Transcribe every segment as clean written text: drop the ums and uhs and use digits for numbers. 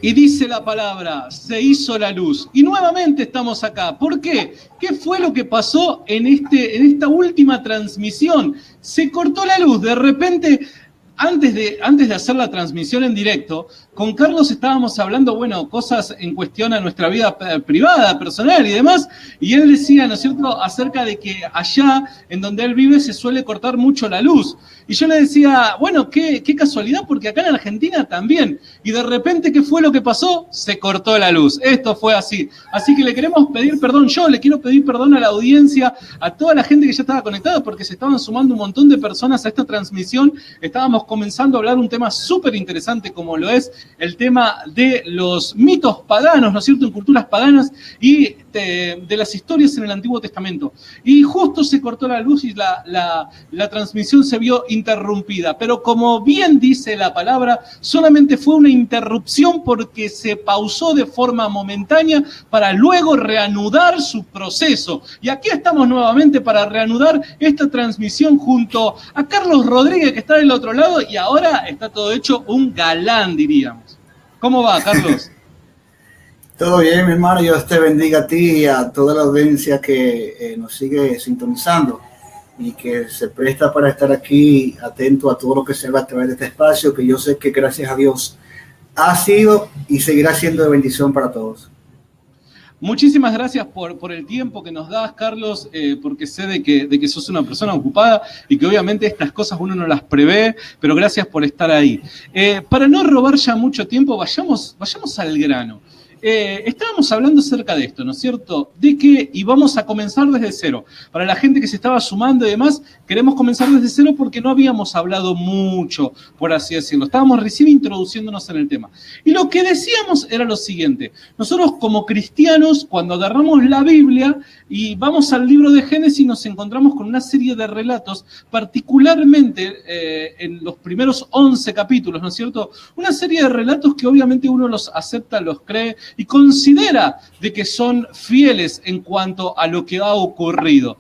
Y dice la palabra, se hizo la luz. Y nuevamente estamos acá. ¿Por qué? ¿Qué fue lo que pasó en esta última transmisión? Se cortó la luz. De repente, antes de hacer la transmisión en directo, con Carlos estábamos hablando, bueno, cosas en cuestión a nuestra vida privada, personal y demás, y él decía, ¿no es cierto?, acerca de que allá en donde él vive se suele cortar mucho la luz. Y yo le decía, bueno, qué casualidad, porque acá en Argentina también. Y de repente, ¿qué fue lo que pasó? Se cortó la luz. Esto fue así. Así que le queremos pedir perdón, yo le quiero pedir perdón a la audiencia, a toda la gente que ya estaba conectada, porque se estaban sumando un montón de personas a esta transmisión. Estábamos comenzando a hablar un tema súper interesante como lo es el tema de los mitos paganos, ¿no es cierto?, en culturas paganas y de las historias en el Antiguo Testamento. Y justo se cortó la luz y la transmisión se vio interrumpida. Pero como bien dice la palabra, solamente fue una interrupción porque se pausó de forma momentánea para luego reanudar su proceso. Y aquí estamos nuevamente para reanudar esta transmisión junto a Carlos Rodríguez, que está del otro lado, y ahora está todo hecho un galán, diríamos. ¿Cómo va, Carlos? Todo bien, mi hermano. Dios te bendiga a ti y a toda la audiencia que nos sigue sintonizando y que se presta para estar aquí atento a todo lo que se va a través de este espacio, que yo sé que gracias a Dios ha sido y seguirá siendo de bendición para todos. Muchísimas gracias por el tiempo que nos das, Carlos, porque sé de que sos una persona ocupada y que obviamente estas cosas uno no las prevé, pero gracias por estar ahí. Para no robar ya mucho tiempo, vayamos al grano. Estábamos hablando acerca de esto, ¿no es cierto? De que, y vamos a comenzar desde cero. Para la gente que se estaba sumando y demás, queremos comenzar desde cero porque no habíamos hablado mucho, por así decirlo. Estábamos recién introduciéndonos en el tema. Y lo que decíamos era lo siguiente. Nosotros como cristianos, cuando agarramos la Biblia y vamos al libro de Génesis, nos encontramos con una serie de relatos, particularmente en los primeros 11 capítulos, ¿no es cierto? Una serie de relatos que obviamente uno los acepta, los cree, y considera de que son fieles en cuanto a lo que ha ocurrido.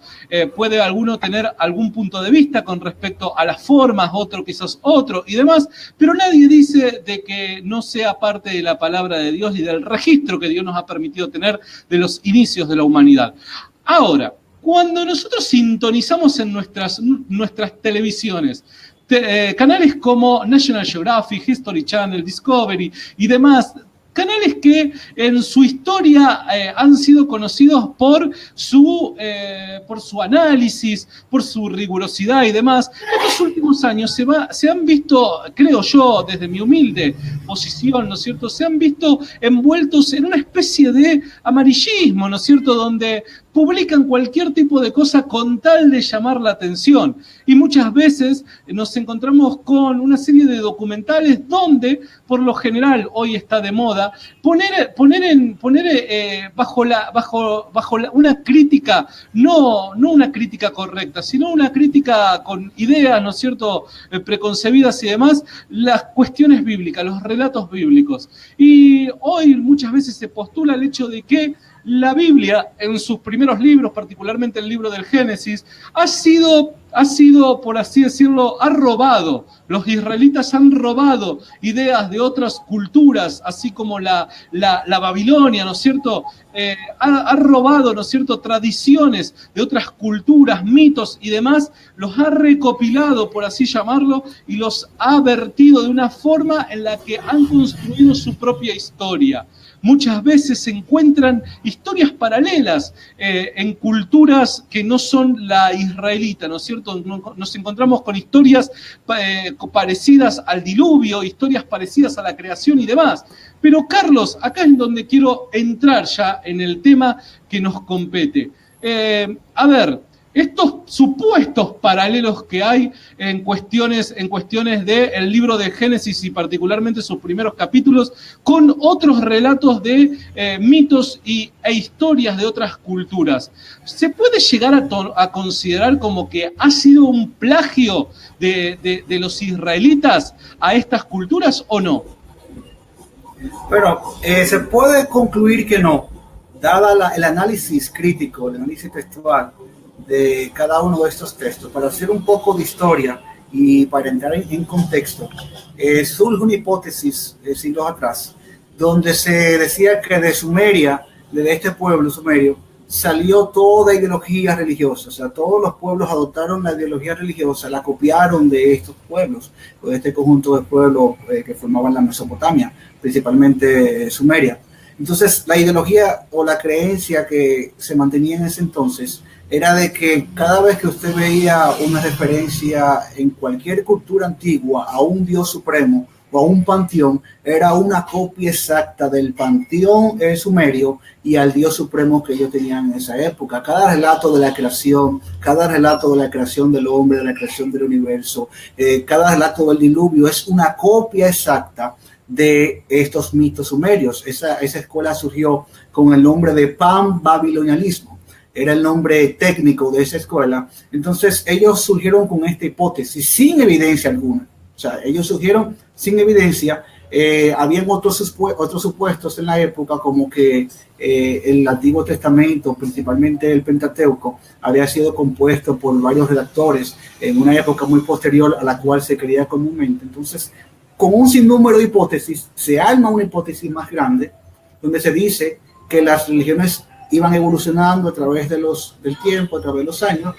Puede alguno tener algún punto de vista con respecto a las formas, otro quizás otro y demás, pero nadie dice de que no sea parte de la palabra de Dios y del registro que Dios nos ha permitido tener de los inicios de la humanidad. Ahora, cuando nosotros sintonizamos en nuestras televisiones, canales como National Geographic, History Channel, Discovery y demás, canales que en su historia han sido conocidos por su análisis, por su rigurosidad y demás. Estos últimos años se han visto, creo yo, desde mi humilde posición, ¿no es cierto?, se han visto envueltos en una especie de amarillismo, ¿no es cierto?, donde publican cualquier tipo de cosa con tal de llamar la atención. Y muchas veces nos encontramos con una serie de documentales donde, por lo general, hoy está de moda, poner bajo una crítica, no una crítica correcta, sino una crítica con ideas, ¿no es cierto?, preconcebidas y demás, las cuestiones bíblicas, los relatos bíblicos. Y hoy muchas veces se postula el hecho de que la Biblia, en sus primeros libros, particularmente el libro del Génesis, ha sido, por así decirlo, ha robado. Los israelitas han robado ideas de otras culturas, así como la Babilonia, ¿no es cierto? Ha robado, ¿no es cierto?, tradiciones de otras culturas, mitos y demás, los ha recopilado, por así llamarlo, y los ha vertido de una forma en la que han construido su propia historia. Muchas veces se encuentran historias paralelas en culturas que no son la israelita, ¿no es cierto? Nos encontramos con historias parecidas al diluvio, historias parecidas a la creación y demás. Pero Carlos, acá es donde quiero entrar ya en el tema que nos compete. A ver, estos supuestos paralelos que hay en cuestiones del libro de Génesis y particularmente sus primeros capítulos con otros relatos de mitos e historias de otras culturas. ¿Se puede llegar a considerar como que ha sido un plagio de los israelitas a estas culturas o no? Bueno, se puede concluir que no, dada el análisis crítico, el análisis textual de cada uno de estos textos. Para hacer un poco de historia y para entrar en contexto, surge una hipótesis siglos atrás donde se decía que de Sumeria, de este pueblo sumerio, salió toda ideología religiosa. O sea, todos los pueblos adoptaron la ideología religiosa, la copiaron de estos pueblos, o de este conjunto de pueblos que formaban la Mesopotamia, principalmente Sumeria. Entonces, la ideología o la creencia que se mantenía en ese entonces era de que cada vez que usted veía una referencia en cualquier cultura antigua a un dios supremo o a un panteón, era una copia exacta del panteón sumerio y al dios supremo que ellos tenían en esa época. Cada relato de la creación, cada relato de la creación del hombre, de la creación del universo, cada relato del diluvio es una copia exacta de estos mitos sumerios. Esa escuela surgió con el nombre de panbabilonianismo, era el nombre técnico de esa escuela. Entonces ellos surgieron con esta hipótesis sin evidencia alguna. O sea, ellos surgieron sin evidencia. Habían otros supuestos en la época, como que el Antiguo Testamento, principalmente el Pentateuco, había sido compuesto por varios redactores en una época muy posterior a la cual se creía comúnmente. Entonces, con un sinnúmero de hipótesis, se arma una hipótesis más grande, donde se dice que las religiones iban evolucionando a través del tiempo, a través de los años,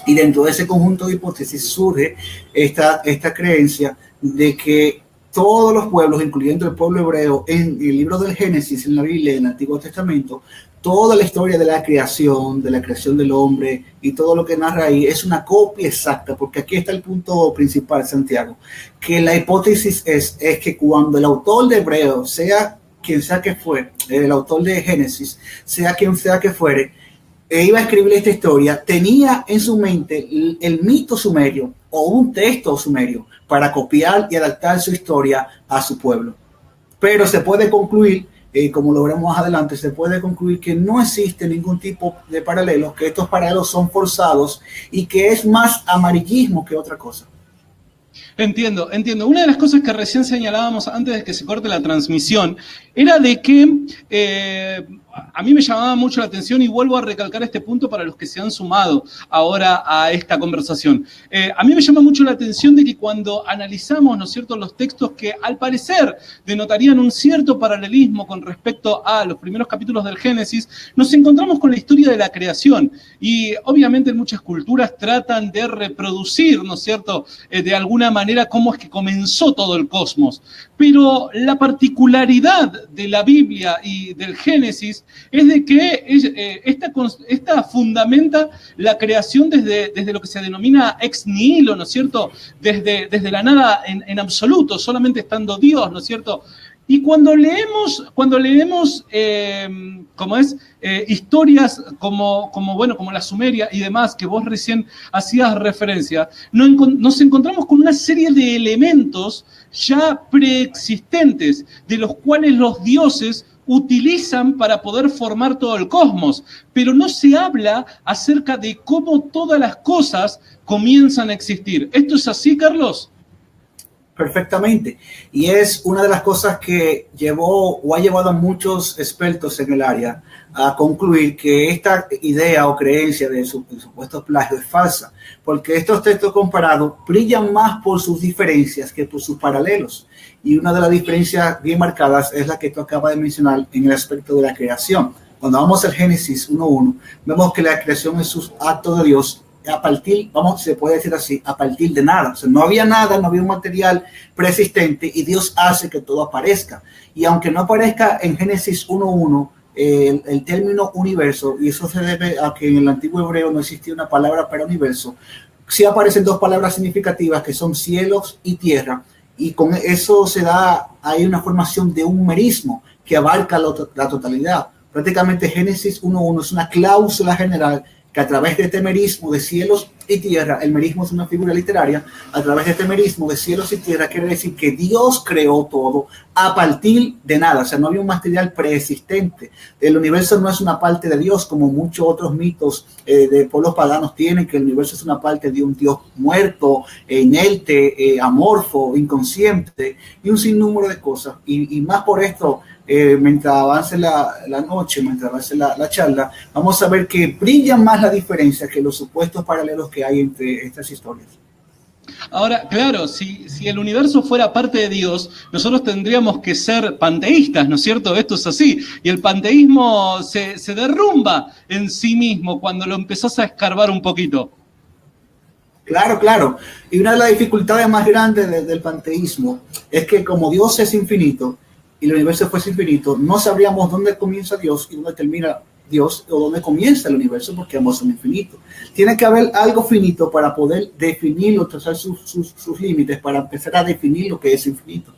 y dentro de ese conjunto de hipótesis surge esta creencia de que todos los pueblos, incluyendo el pueblo hebreo, en el libro del Génesis, en la Biblia, en el Antiguo Testamento, toda la historia de la creación del hombre y todo lo que narra ahí es una copia exacta, porque aquí está el punto principal, Santiago, que la hipótesis es que cuando el autor de Hebreo, sea quien sea que fue, el autor de Génesis, sea quien sea que fuere, iba a escribir esta historia, tenía en su mente el mito sumerio o un texto sumerio para copiar y adaptar su historia a su pueblo. Pero se puede concluir, como lo veremos más adelante, se puede concluir que no existe ningún tipo de paralelos, que estos paralelos son forzados y que es más amarillismo que otra cosa. Entiendo. Una de las cosas que recién señalábamos antes de que se corte la transmisión era de que a mí me llamaba mucho la atención, y vuelvo a recalcar este punto para los que se han sumado ahora a esta conversación. A mí me llama mucho la atención de que cuando analizamos, ¿no es cierto?, los textos que al parecer denotarían un cierto paralelismo con respecto a los primeros capítulos del Génesis, nos encontramos con la historia de la creación. Y obviamente en muchas culturas tratan de reproducir, ¿no es cierto?, de alguna manera cómo es que comenzó todo el cosmos. Pero la particularidad de la Biblia y del Génesis es de que esta fundamenta la creación desde lo que se denomina ex nihilo, ¿no es cierto?, desde la nada en absoluto, solamente estando Dios, ¿no es cierto? Y cuando leemos historias como la Sumeria y demás, que vos recién hacías referencia, nos encontramos con una serie de elementos ya preexistentes, de los cuales los dioses utilizan para poder formar todo el cosmos, pero no se habla acerca de cómo todas las cosas comienzan a existir. ¿Esto es así, Carlos? Perfectamente. Y es una de las cosas que ha llevado a muchos expertos en el área a concluir que esta idea o creencia de supuestos plagios es falsa, porque estos textos comparados brillan más por sus diferencias que por sus paralelos. Y una de las diferencias bien marcadas es la que tú acabas de mencionar en el aspecto de la creación. Cuando vamos al Génesis 1.1, vemos que la creación es un acto de Dios se puede decir así, a partir de nada. O sea, no había nada, no había un material preexistente y Dios hace que todo aparezca. Y aunque no aparezca en Génesis 1.1 el término universo, y eso se debe a que en el antiguo hebreo no existía una palabra para universo, sí aparecen dos palabras significativas que son cielos y tierra, y con eso hay una formación de un merismo que abarca la totalidad. Prácticamente Génesis 1.1 es una cláusula general que a través de este merismo de cielos y tierra, el merismo es una figura literaria, a través de este merismo de cielos y tierra quiere decir que Dios creó todo a partir de nada. O sea, no había un material preexistente. El universo no es una parte de Dios, como muchos otros mitos de pueblos paganos tienen, que el universo es una parte de un Dios muerto, inerte, amorfo, inconsciente, y un sinnúmero de cosas. Y más por esto, mientras avance la noche, mientras avance la charla, vamos a ver que brilla más la diferencia que los supuestos paralelos que hay entre estas historias. Ahora, claro, si el universo fuera parte de Dios, nosotros tendríamos que ser panteístas, ¿no es cierto? Esto es así. Y el panteísmo se derrumba en sí mismo cuando lo empezás a escarbar un poquito. Claro, claro. Y una de las dificultades más grandes del panteísmo es que como Dios es infinito y el universo fuese infinito, no sabríamos dónde comienza Dios y dónde termina Dios o dónde comienza el universo, porque ambos son infinitos. Tiene que haber algo finito para poder definirlo, trazar sus límites, para empezar a definir lo que es infinito.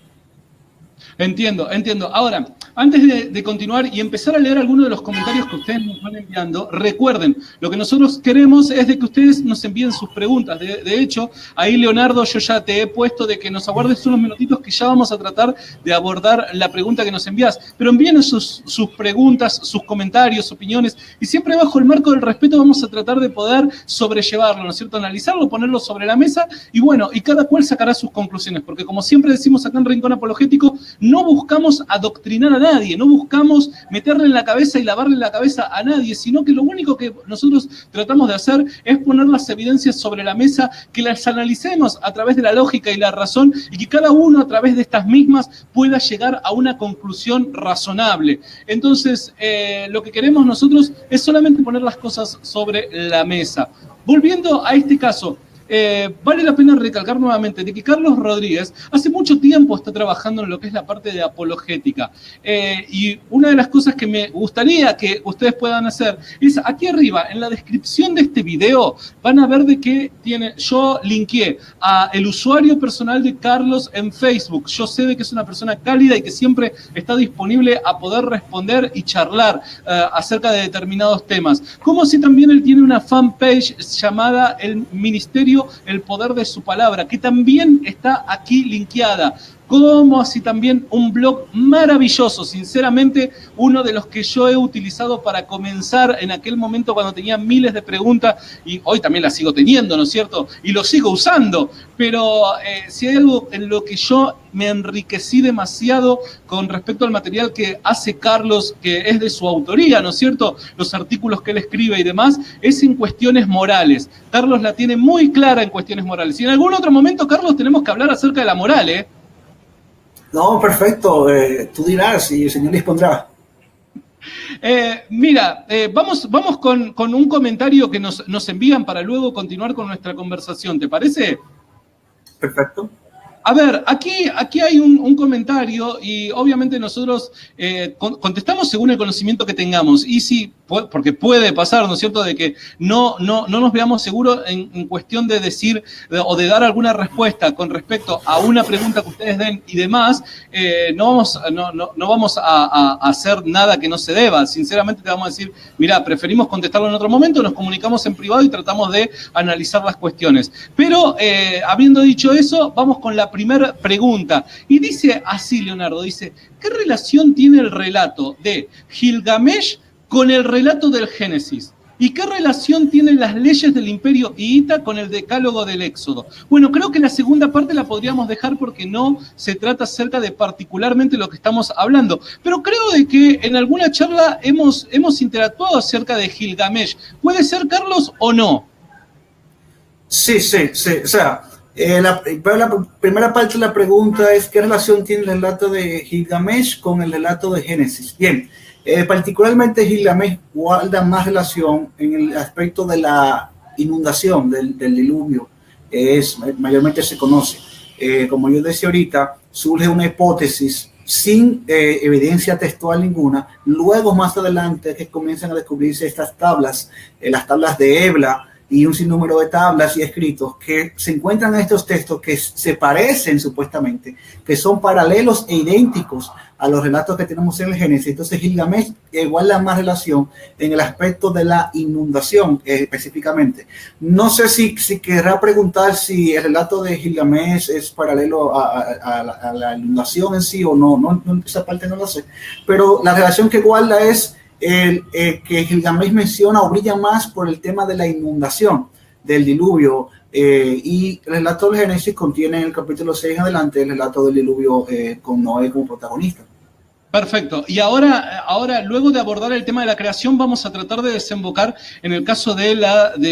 Entiendo, entiendo. Ahora, antes de continuar y empezar a leer algunos de los comentarios que ustedes nos van enviando, recuerden, lo que nosotros queremos es de que ustedes nos envíen sus preguntas. De hecho, ahí, Leonardo, yo ya te he puesto de que nos aguardes unos minutitos que ya vamos a tratar de abordar la pregunta que nos envías. Pero envíen sus preguntas, sus comentarios, opiniones, y siempre bajo el marco del respeto vamos a tratar de poder sobrellevarlo, ¿no es cierto? Analizarlo, ponerlo sobre la mesa y bueno, y cada cual sacará sus conclusiones, porque como siempre decimos acá en Rincón Apologético, no buscamos adoctrinar a nadie, no buscamos meterle en la cabeza y lavarle la cabeza a nadie, sino que lo único que nosotros tratamos de hacer es poner las evidencias sobre la mesa, que las analicemos a través de la lógica y la razón y que cada uno a través de estas mismas pueda llegar a una conclusión razonable. Entonces, lo que queremos nosotros es solamente poner las cosas sobre la mesa. Volviendo a este caso, vale la pena recalcar nuevamente de que Carlos Rodríguez hace mucho tiempo está trabajando en lo que es la parte de apologética. Y una de las cosas que me gustaría que ustedes puedan hacer es aquí arriba, en la descripción de este video, van a ver de que yo linkeé a el usuario personal de Carlos en Facebook. Yo sé de que es una persona cálida y que siempre está disponible a poder responder y charlar acerca de determinados temas. Como si también él tiene una fanpage llamada El Ministerio El Poder de Su Palabra, que también está aquí linkeada, como así también un blog maravilloso, sinceramente uno de los que yo he utilizado para comenzar en aquel momento cuando tenía miles de preguntas y hoy también las sigo teniendo, ¿no es cierto? Y lo sigo usando, pero si hay algo en lo que yo me enriquecí demasiado con respecto al material que hace Carlos, que es de su autoría, ¿no es cierto? Los artículos que él escribe y demás, es en cuestiones morales. Carlos la tiene muy clara en cuestiones morales. Y en algún otro momento, Carlos, tenemos que hablar acerca de la moral, ¿eh? No, perfecto. Tú dirás y el Señor dispondrá. Mira, vamos con un comentario que nos envían para luego continuar con nuestra conversación. ¿Te parece? Perfecto. A ver, aquí hay un comentario y obviamente nosotros contestamos según el conocimiento que tengamos. Y sí, porque puede pasar, ¿no es cierto?, de que no nos veamos seguros en cuestión de decir o de dar alguna respuesta con respecto a una pregunta que ustedes den y demás, no vamos a hacer nada que no se deba. Sinceramente te vamos a decir, mira, preferimos contestarlo en otro momento, nos comunicamos en privado y tratamos de analizar las cuestiones. Pero, habiendo dicho eso, vamos con la primera pregunta. Y dice así, Leonardo, dice, ¿qué relación tiene el relato de Gilgamesh con el relato del Génesis? ¿Y qué relación tienen las leyes del Imperio Hitita con el decálogo del Éxodo? Bueno, creo que la segunda parte la podríamos dejar porque no se trata acerca de particularmente lo que estamos hablando. Pero creo de que en alguna charla hemos interactuado acerca de Gilgamesh. ¿Puede ser, Carlos, o no? Sí. O sea, la primera parte de la pregunta es ¿qué relación tiene el relato de Gilgamesh con el relato de Génesis? Bien, particularmente Gilgamesh guarda más relación en el aspecto de la inundación del diluvio, mayormente se conoce. Como yo decía ahorita, surge una hipótesis sin evidencia textual ninguna. Luego, más adelante, que comienzan a descubrirse estas tablas, las tablas de Ebla, y un sinnúmero de tablas y escritos que se encuentran en estos textos que se parecen supuestamente, que son paralelos e idénticos a los relatos que tenemos en el Génesis. Entonces Gilgamesh guarda más relación en el aspecto de la inundación específicamente. No sé si querrá preguntar si el relato de Gilgamesh es paralelo a la inundación en sí o no, esa parte no lo sé, pero la relación que guarda es que Gilgamesh menciona o brilla más por el tema de la inundación, del diluvio, y el relato del Génesis contiene en el capítulo 6 en adelante el relato del diluvio con Noé como protagonista. Perfecto. Y ahora, luego de abordar el tema de la creación, vamos a tratar de desembocar en el caso de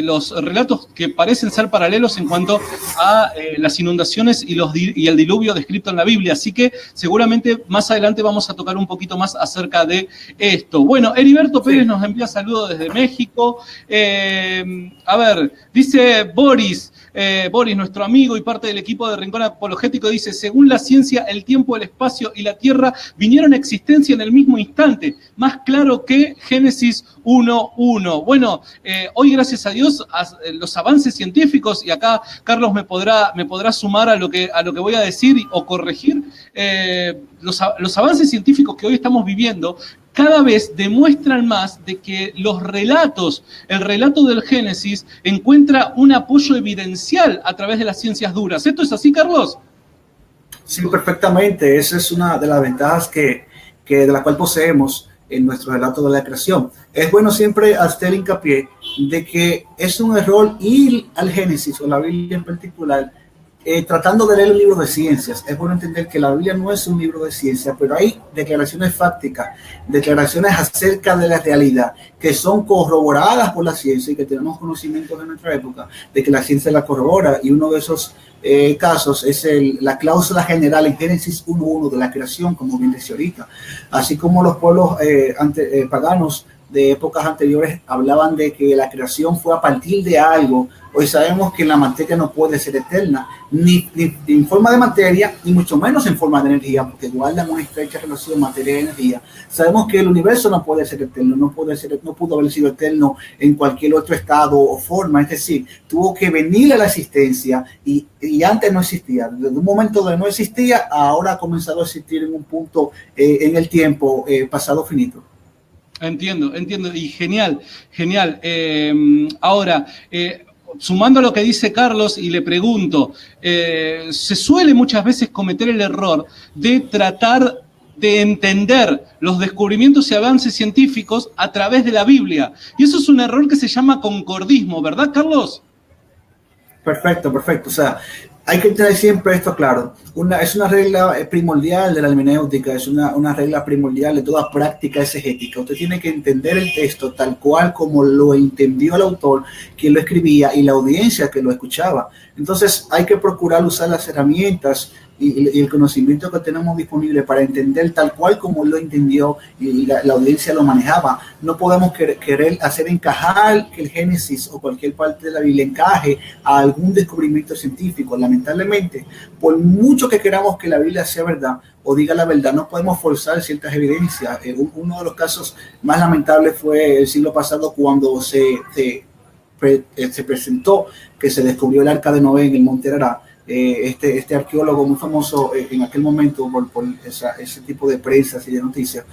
los relatos que parecen ser paralelos en cuanto a las inundaciones y el diluvio descrito en la Biblia. Así que seguramente más adelante vamos a tocar un poquito más acerca de esto. Bueno, Heriberto Pérez nos envía saludos desde México. A ver, dice Boris, nuestro amigo y parte del equipo de Rincón Apologético, dice: según la ciencia, el tiempo, el espacio y la tierra vinieron a existencia en el mismo instante, más claro que Génesis 1:1. Bueno, hoy, gracias a Dios, los avances científicos, y acá Carlos me podrá sumar a lo que voy a decir o corregir, los avances científicos que hoy estamos viviendo cada vez demuestran más de que el relato del Génesis encuentra un apoyo evidencial a través de las ciencias duras. ¿Esto es así, Carlos? Sí, perfectamente. Esa es una de las ventajas de la cual poseemos en nuestro relato de la creación. Es bueno siempre hacer hincapié de que es un error ir al Génesis o la Biblia en particular tratando de leer un libro de ciencias. Es bueno entender que la Biblia no es un libro de ciencia, pero hay declaraciones fácticas, declaraciones acerca de la realidad que son corroboradas por la ciencia y que tenemos conocimientos de nuestra época de que la ciencia la corrobora, y uno de esos casos es la cláusula general en Génesis 1:1 de la creación, como bien decía ahorita. Así como los pueblos paganos de épocas anteriores hablaban de que la creación fue a partir de algo, hoy sabemos que la materia no puede ser eterna, ni en forma de materia, ni mucho menos en forma de energía, porque guardan una estrecha relación materia y energía. Sabemos que el universo no puede ser eterno, no pudo haber sido eterno en cualquier otro estado o forma, es decir, tuvo que venir a la existencia y antes no existía. Desde un momento donde no existía, ahora ha comenzado a existir en un punto en el tiempo pasado finito. Entiendo, y genial. Ahora, sumando a lo que dice Carlos, y le pregunto, se suele muchas veces cometer el error de tratar de entender los descubrimientos y avances científicos a través de la Biblia. Y eso es un error que se llama concordismo, ¿verdad, Carlos? Perfecto. O sea, hay que tener siempre esto claro. Es una regla primordial de la hermenéutica, es una regla primordial de toda práctica exegética. Usted tiene que entender el texto tal cual como lo entendió el autor, quien lo escribía, y la audiencia que lo escuchaba. Entonces hay que procurar usar las herramientas y el conocimiento que tenemos disponible para entender tal cual como lo entendió y la audiencia lo manejaba. No podemos querer hacer encajar que el Génesis o cualquier parte de la Biblia encaje a algún descubrimiento científico. Lamentablemente, por mucho que queramos que la Biblia sea verdad o diga la verdad, no podemos forzar ciertas evidencias. Uno de los casos más lamentables fue el siglo pasado, cuando se presentó que se descubrió el Arca de Noé en el Monte Ararat. Este arqueólogo muy famoso en aquel momento por ese tipo de prensas y de noticias,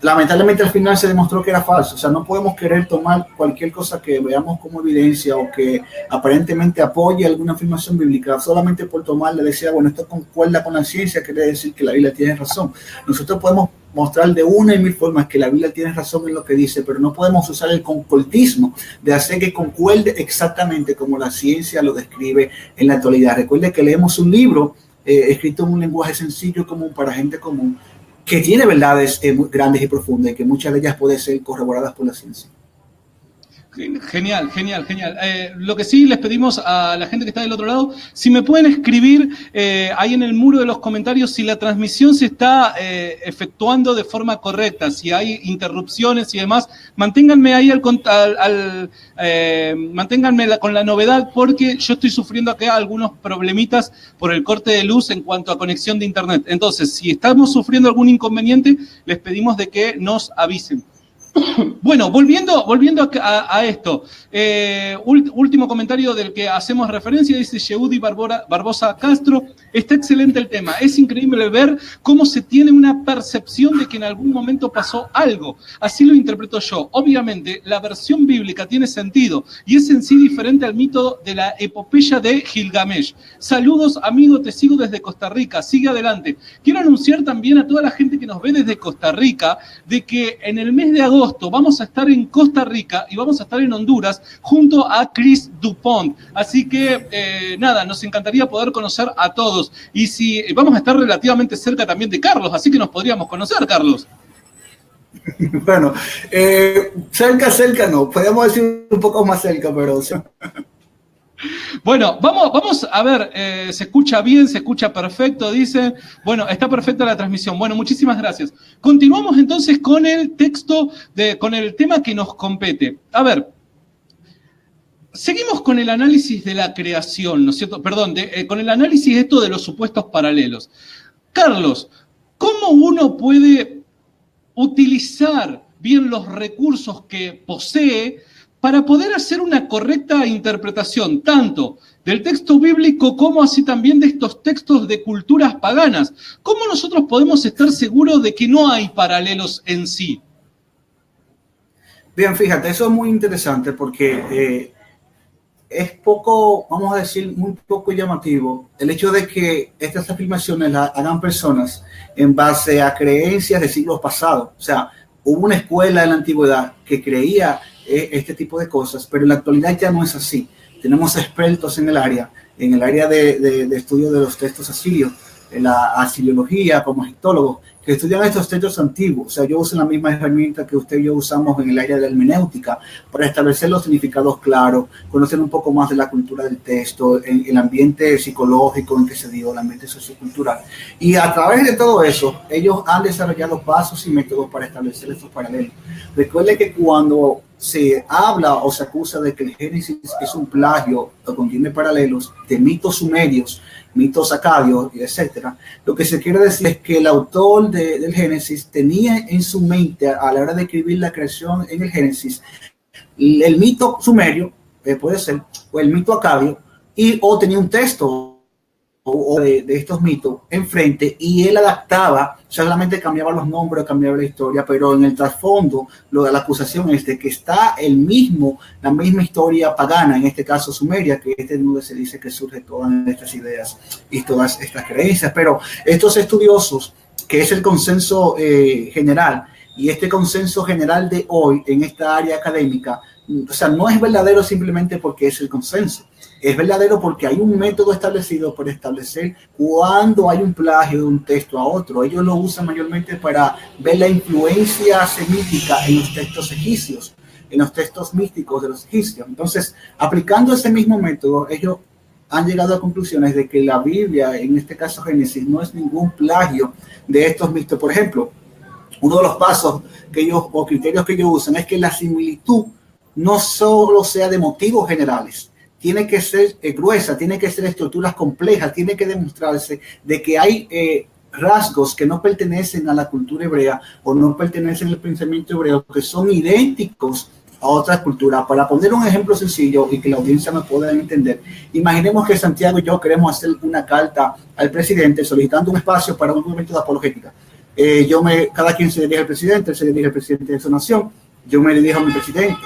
lamentablemente al final se demostró que era falso. O sea, no podemos querer tomar cualquier cosa que veamos como evidencia o que aparentemente apoye alguna afirmación bíblica solamente por tomarle, decía, bueno, esto concuerda con la ciencia, quiere decir que la Biblia tiene razón. Nosotros podemos mostrar de una y mil formas que la Biblia tiene razón en lo que dice, pero no podemos usar el concordismo de hacer que concuerde exactamente como la ciencia lo describe en la actualidad. Recuerde que leemos un libro escrito en un lenguaje sencillo, común, para gente común, que tiene verdades muy grandes y profundas, y que muchas de ellas pueden ser corroboradas por la ciencia. Genial. Lo que sí les pedimos a la gente que está del otro lado, si me pueden escribir ahí en el muro de los comentarios si la transmisión se está efectuando de forma correcta, si hay interrupciones y demás, manténganme ahí manténganme con la novedad, porque yo estoy sufriendo acá algunos problemitas por el corte de luz en cuanto a conexión de internet. Entonces, si estamos sufriendo algún inconveniente, les pedimos de que nos avisen. Bueno, volviendo a esto, último comentario del que hacemos referencia, dice Yehudy Barbosa Castro: está excelente el tema, es increíble ver cómo se tiene una percepción de que en algún momento pasó algo, así lo interpreto yo. Obviamente la versión bíblica tiene sentido y es en sí diferente al mito de la epopeya de Gilgamesh. Saludos, amigo, te sigo desde Costa Rica, sigue adelante. Quiero anunciar también a toda la gente que nos ve desde Costa Rica de que en el mes de agosto agosto vamos a estar en Costa Rica y vamos a estar en Honduras junto a Chris Dupont. Así que, nada, nos encantaría poder conocer a todos. Y si vamos a estar relativamente cerca también de Carlos, así que nos podríamos conocer, Carlos. Bueno, cerca no, podríamos decir un poco más cerca, pero... Bueno, vamos a ver, se escucha bien, se escucha perfecto, dice. Bueno, está perfecta la transmisión. Bueno, muchísimas gracias. Continuamos entonces con el texto, con el tema que nos compete. A ver, seguimos con el análisis de la creación, ¿no es cierto? Perdón, con el análisis esto de los supuestos paralelos. Carlos, ¿cómo uno puede utilizar bien los recursos que posee para poder hacer una correcta interpretación tanto del texto bíblico como así también de estos textos de culturas paganas? ¿Cómo nosotros podemos estar seguros de que no hay paralelos en sí? Bien, fíjate, eso es muy interesante porque es poco, vamos a decir, muy poco llamativo el hecho de que estas afirmaciones las hagan personas en base a creencias de siglos pasados. O sea, hubo una escuela en la antigüedad que creía este tipo de cosas, pero en la actualidad ya no es así. Tenemos expertos en el área de estudio de los textos asirios, en la asiriología, como egiptólogos, que estudian estos textos antiguos. O sea, yo uso la misma herramienta que usted y yo usamos en el área de la hermenéutica para establecer los significados claros, conocer un poco más de la cultura del texto, el ambiente psicológico en que se dio, el ambiente sociocultural. Y a través de todo eso, ellos han desarrollado pasos y métodos para establecer estos paralelos. Recuerde que cuando se habla o se acusa de que el Génesis es un plagio o contiene paralelos de mitos sumerios, mitos acadios, etcétera, lo que se quiere decir es que el autor del Génesis tenía en su mente a la hora de escribir la creación en el Génesis el mito sumerio, puede ser, o el mito acadio, o tenía un texto de estos mitos enfrente y él adaptaba, solamente cambiaba los nombres, cambiaba la historia, pero en el trasfondo lo de la acusación es de que está la misma historia pagana, en este caso sumeria, que es de donde se dice que surgen todas estas ideas y todas estas creencias. Pero estos estudiosos, que es el consenso general, y este consenso general de hoy en esta área académica, o sea, no es verdadero simplemente porque es el consenso. Es verdadero porque hay un método establecido para establecer cuándo hay un plagio de un texto a otro. Ellos lo usan mayormente para ver la influencia semítica en los textos egipcios, en los textos místicos de los egipcios. Entonces, aplicando ese mismo método, ellos han llegado a conclusiones de que la Biblia, en este caso Génesis, no es ningún plagio de estos mitos. Por ejemplo, uno de los pasos que ellos, o criterios que ellos usan, es que la similitud no solo sea de motivos generales, tiene que ser gruesa, tiene que ser estructuras complejas, tiene que demostrarse de que hay rasgos que no pertenecen a la cultura hebrea o no pertenecen al pensamiento hebreo, que son idénticos a otras culturas. Para poner un ejemplo sencillo y que la audiencia me pueda entender, imaginemos que Santiago y yo queremos hacer una carta al presidente solicitando un espacio para un movimiento de apologética. Cada quien se dirige al presidente, él se dirige al presidente de su nación, yo me dirijo a mi presidente.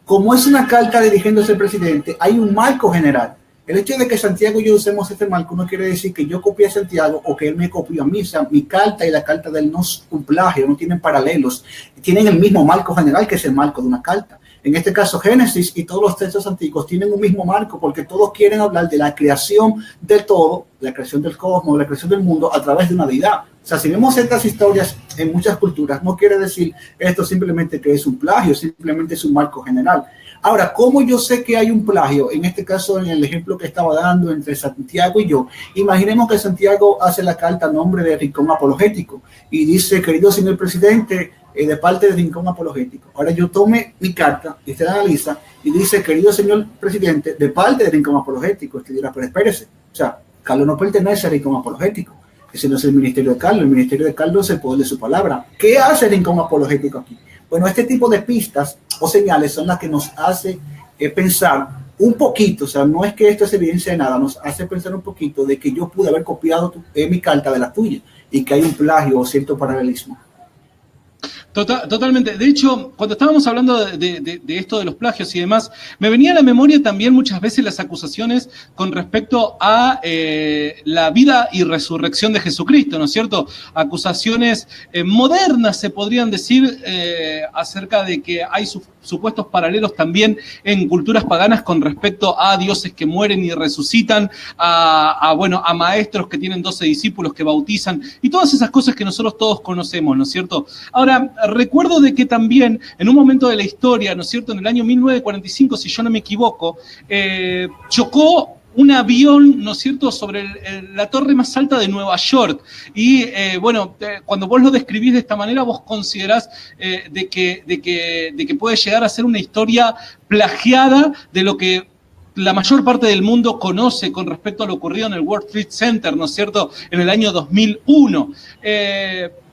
Como es una carta dirigiéndose al presidente, hay un marco general. El hecho de que Santiago y yo usemos este marco no quiere decir que yo copié a Santiago o que él me copió a mí. O sea, mi carta y la carta de él no es un plagio, no tienen paralelos. Tienen el mismo marco general que es el marco de una carta. En este caso, Génesis y todos los textos antiguos tienen un mismo marco porque todos quieren hablar de la creación del todo, la creación del cosmos, la creación del mundo a través de una deidad. O sea, si vemos estas historias en muchas culturas, no quiere decir esto simplemente que es un plagio, simplemente es un marco general. Ahora, ¿cómo yo sé que hay un plagio? En este caso, en el ejemplo que estaba dando entre Santiago y yo, imaginemos que Santiago hace la carta a nombre de Rincón Apologético y dice: querido señor presidente, de parte de Rincón Apologético. Ahora yo tome mi carta y usted la analiza y dice: querido señor presidente, de parte de Rincón Apologético. Usted dirá: pero espérese, o sea, Carlos no pertenece a Rincón Apologético. Ese no es el ministerio de Carlos. El ministerio de Carlos es el poder de su palabra. ¿Qué hace Rincón Apologético aquí? Bueno, este tipo de pistas o señales son las que nos hace pensar un poquito, o sea, no es que esto es evidencia de nada, nos hace pensar un poquito de que yo pude haber copiado mi carta de la tuya y que hay un plagio o cierto paralelismo. Totalmente. De hecho, cuando estábamos hablando de esto de los plagios y demás, me venía a la memoria también muchas veces las acusaciones con respecto a la vida y resurrección de Jesucristo, ¿no es cierto? Acusaciones modernas, se podrían decir, acerca de que hay supuestos paralelos también en culturas paganas con respecto a dioses que mueren y resucitan, a maestros que tienen 12 discípulos que bautizan y todas esas cosas que nosotros todos conocemos, ¿no es cierto? Ahora, recuerdo de que también en un momento de la historia, ¿no es cierto?, en el año 1945, si yo no me equivoco, chocó un avión, ¿no es cierto?, sobre la torre más alta de Nueva York. Y cuando vos lo describís de esta manera, vos considerás de que puede llegar a ser una historia plagiada de lo que la mayor parte del mundo conoce con respecto a lo ocurrido en el World Trade Center, ¿no es cierto?, en el año 2001.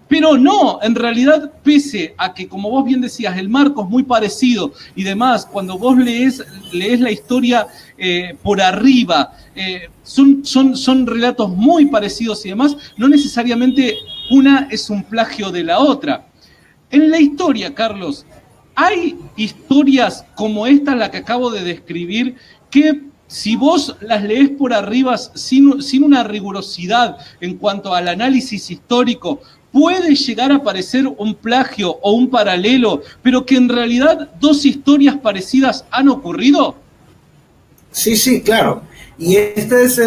Pero no, en realidad, pese a que, como vos bien decías, el marco es muy parecido y demás, cuando vos lees la historia por arriba, son relatos muy parecidos y demás, no necesariamente una es un plagio de la otra. En la historia, Carlos, hay historias como esta, la que acabo de describir, que si vos las lees por arriba sin una rigurosidad en cuanto al análisis histórico, puede llegar a parecer un plagio o un paralelo, pero que en realidad dos historias parecidas han ocurrido. Sí, claro. Y este es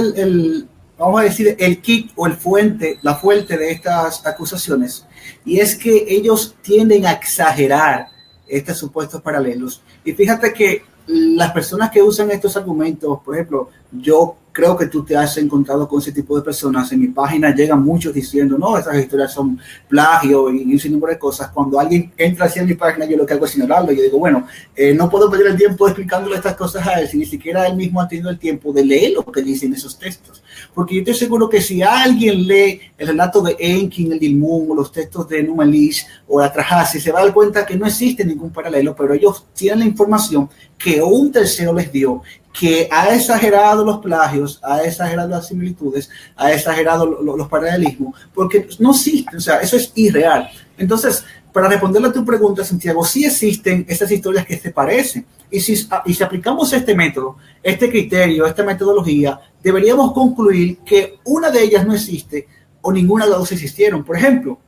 vamos a decir, el kit o la fuente de estas acusaciones. Y es que ellos tienden a exagerar estos supuestos paralelos. Y fíjate que las personas que usan estos argumentos, por ejemplo, yo creo que tú te has encontrado con ese tipo de personas. En mi página llegan muchos diciendo, no, esas historias son plagio y un sinnúmero de cosas. Cuando alguien entra hacia mi página, yo lo que hago es ignorarlo. Yo digo, bueno, no puedo perder el tiempo explicándole estas cosas a él si ni siquiera él mismo ha tenido el tiempo de leer lo que dicen esos textos. Porque yo estoy seguro que si alguien lee el relato de Enki, el Dilmun, o los textos de Enuma Elish o Atrahasis, se va a dar cuenta que no existe ningún paralelo, pero ellos tienen la información que un tercero les dio, que ha exagerado los plagios, ha exagerado las similitudes, ha exagerado los paralelismos, porque no existen, o sea, eso es irreal. Entonces, para responderle a tu pregunta, Santiago, sí existen esas historias que se parecen, y si aplicamos este método, este criterio, esta metodología, deberíamos concluir que una de ellas no existe o ninguna de las dos existieron. Por ejemplo,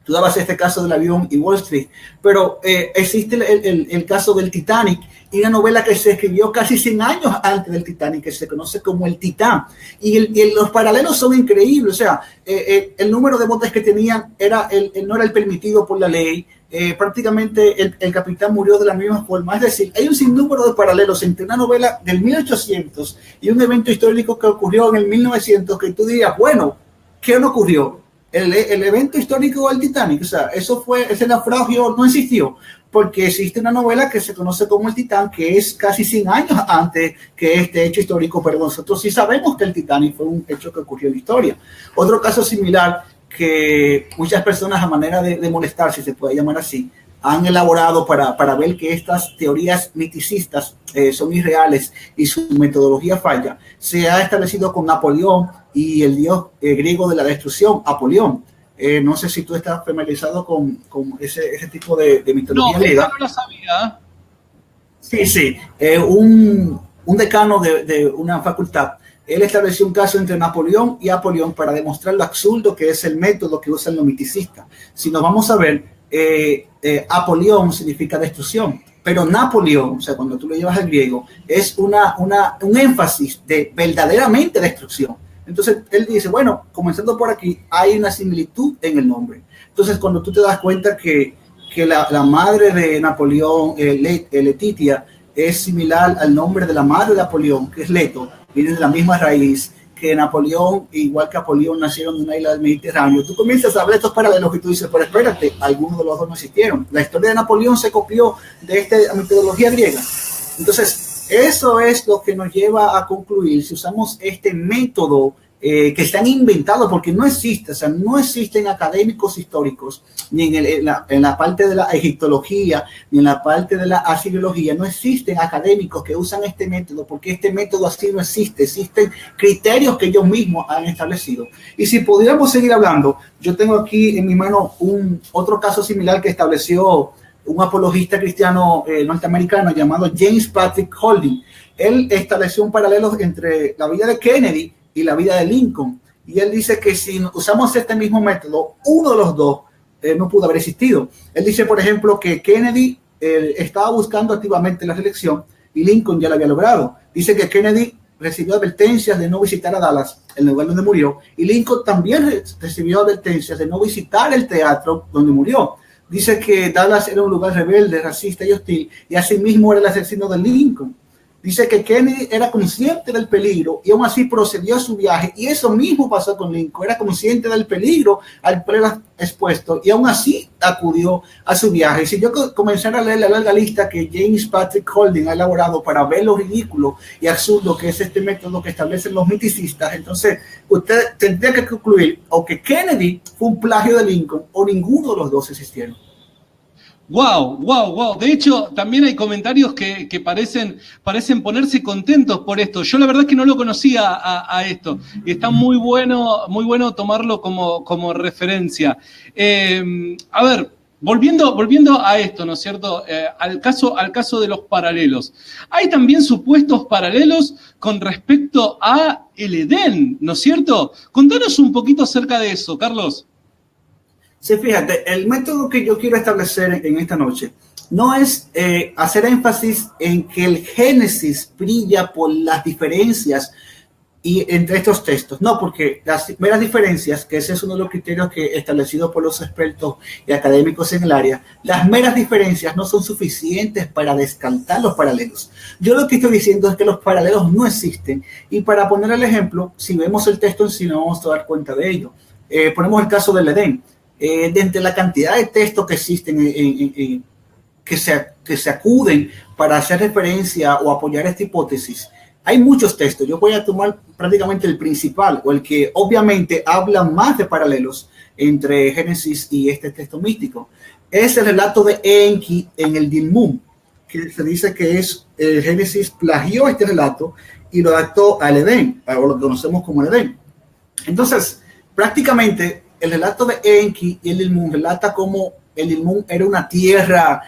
tú dabas este caso del avión y Wall Street, pero existe el caso del Titanic y una novela que se escribió casi 100 años antes del Titanic, que se conoce como El Titán. Y los paralelos son increíbles. O sea, el número de botes que tenían no era el permitido por la ley. Prácticamente el capitán murió de la misma forma. Es decir, hay un sinnúmero de paralelos entre una novela del 1800 y un evento histórico que ocurrió en el 1900, que tú dirías, bueno, ¿qué no ocurrió? El evento histórico del Titanic, o sea, ese naufragio no existió, porque existe una novela que se conoce como El Titán, que es casi 100 años antes que este hecho histórico, pero nosotros sí sabemos que el Titanic fue un hecho que ocurrió en la historia. Otro caso similar que muchas personas, a manera de molestar, si se puede llamar así, han elaborado para ver que estas teorías miticistas son irreales y su metodología falla, se ha establecido con Napoleón y el dios griego de la destrucción, Apolión. No sé si tú estás familiarizado con ese tipo de mitología griega. No lo sabía. Sí. Un decano de una facultad, él estableció un caso entre Napoleón y Apolión para demostrar lo absurdo que es el método que usan los miticistas. Si nos vamos a ver, Apolión significa destrucción, pero Napoleón, o sea, cuando tú lo llevas al griego, es un énfasis de verdaderamente destrucción. Entonces él dice, bueno, comenzando por aquí, hay una similitud en el nombre. Entonces cuando tú te das cuenta que la madre de Napoleón, Letitia, es similar al nombre de la madre de Napoleón, que es Leto, viene de la misma raíz, que Napoleón, igual que Apolión, nacieron en una isla del Mediterráneo. Tú comienzas a ver estos paralelos y tú dices, pero espérate, algunos de los dos no existieron. La historia de Napoleón se copió de esta metodología griega. Entonces, eso es lo que nos lleva a concluir, si usamos este método que están inventados porque no existe, o sea, no existen académicos históricos, ni en la parte de la egiptología, ni en la parte de la asiriología, no existen académicos que usan este método, porque este método así no existe, existen criterios que ellos mismos han establecido. Y si pudiéramos seguir hablando, yo tengo aquí en mi mano otro caso similar que estableció un apologista cristiano norteamericano llamado James Patrick Holding. Él estableció un paralelo entre la vida de Kennedy y la vida de Lincoln. Y él dice que si usamos este mismo método, uno de los dos no pudo haber existido. Él dice, por ejemplo, que Kennedy estaba buscando activamente la reelección y Lincoln ya la había logrado. Dice que Kennedy recibió advertencias de no visitar a Dallas, el lugar donde murió, y Lincoln también recibió advertencias de no visitar el teatro donde murió. Dice que Dallas era un lugar rebelde, racista y hostil, y asimismo era el asesino de Lincoln. Dice que Kennedy era consciente del peligro y aún así procedió a su viaje, y eso mismo pasó con Lincoln, era consciente del peligro al ser expuesto y aún así acudió a su viaje. Si yo comenzara a leer la larga lista que James Patrick Holding ha elaborado para ver lo ridículo y absurdo que es este método que establecen los miticistas, entonces usted tendría que concluir o que Kennedy fue un plagio de Lincoln o ninguno de los dos existieron. Wow, wow, wow. De hecho, también hay comentarios que parecen ponerse contentos por esto. Yo la verdad es que no lo conocía a esto. Y está muy bueno tomarlo como referencia. A ver, volviendo a esto, ¿no es cierto? Al caso de los paralelos. Hay también supuestos paralelos con respecto a el Edén, ¿no es cierto? Contanos un poquito acerca de eso, Carlos. Sí, fíjate, el método que yo quiero establecer en esta noche no es hacer énfasis en que el Génesis brilla por las diferencias entre estos textos. No, porque las meras diferencias, que ese es uno de los criterios que establecidos por los expertos y académicos en el área, las meras diferencias no son suficientes para descartar los paralelos. Yo lo que estoy diciendo es que los paralelos no existen. Y para poner el ejemplo, si vemos el texto en sí, nos vamos a dar cuenta de ello. Ponemos el caso del Edén. De entre la cantidad de textos que existen que se acuden para hacer referencia o apoyar esta hipótesis, hay muchos textos. Yo voy a tomar prácticamente el principal o el que obviamente habla más de paralelos entre Génesis y este texto místico. Es el relato de Enki en el Dilmun, que se dice que es Génesis plagió este relato y lo adaptó al Edén, o lo conocemos como el Edén. Entonces, prácticamente el relato de Enki y el Ilmun relata cómo el Ilmun era una tierra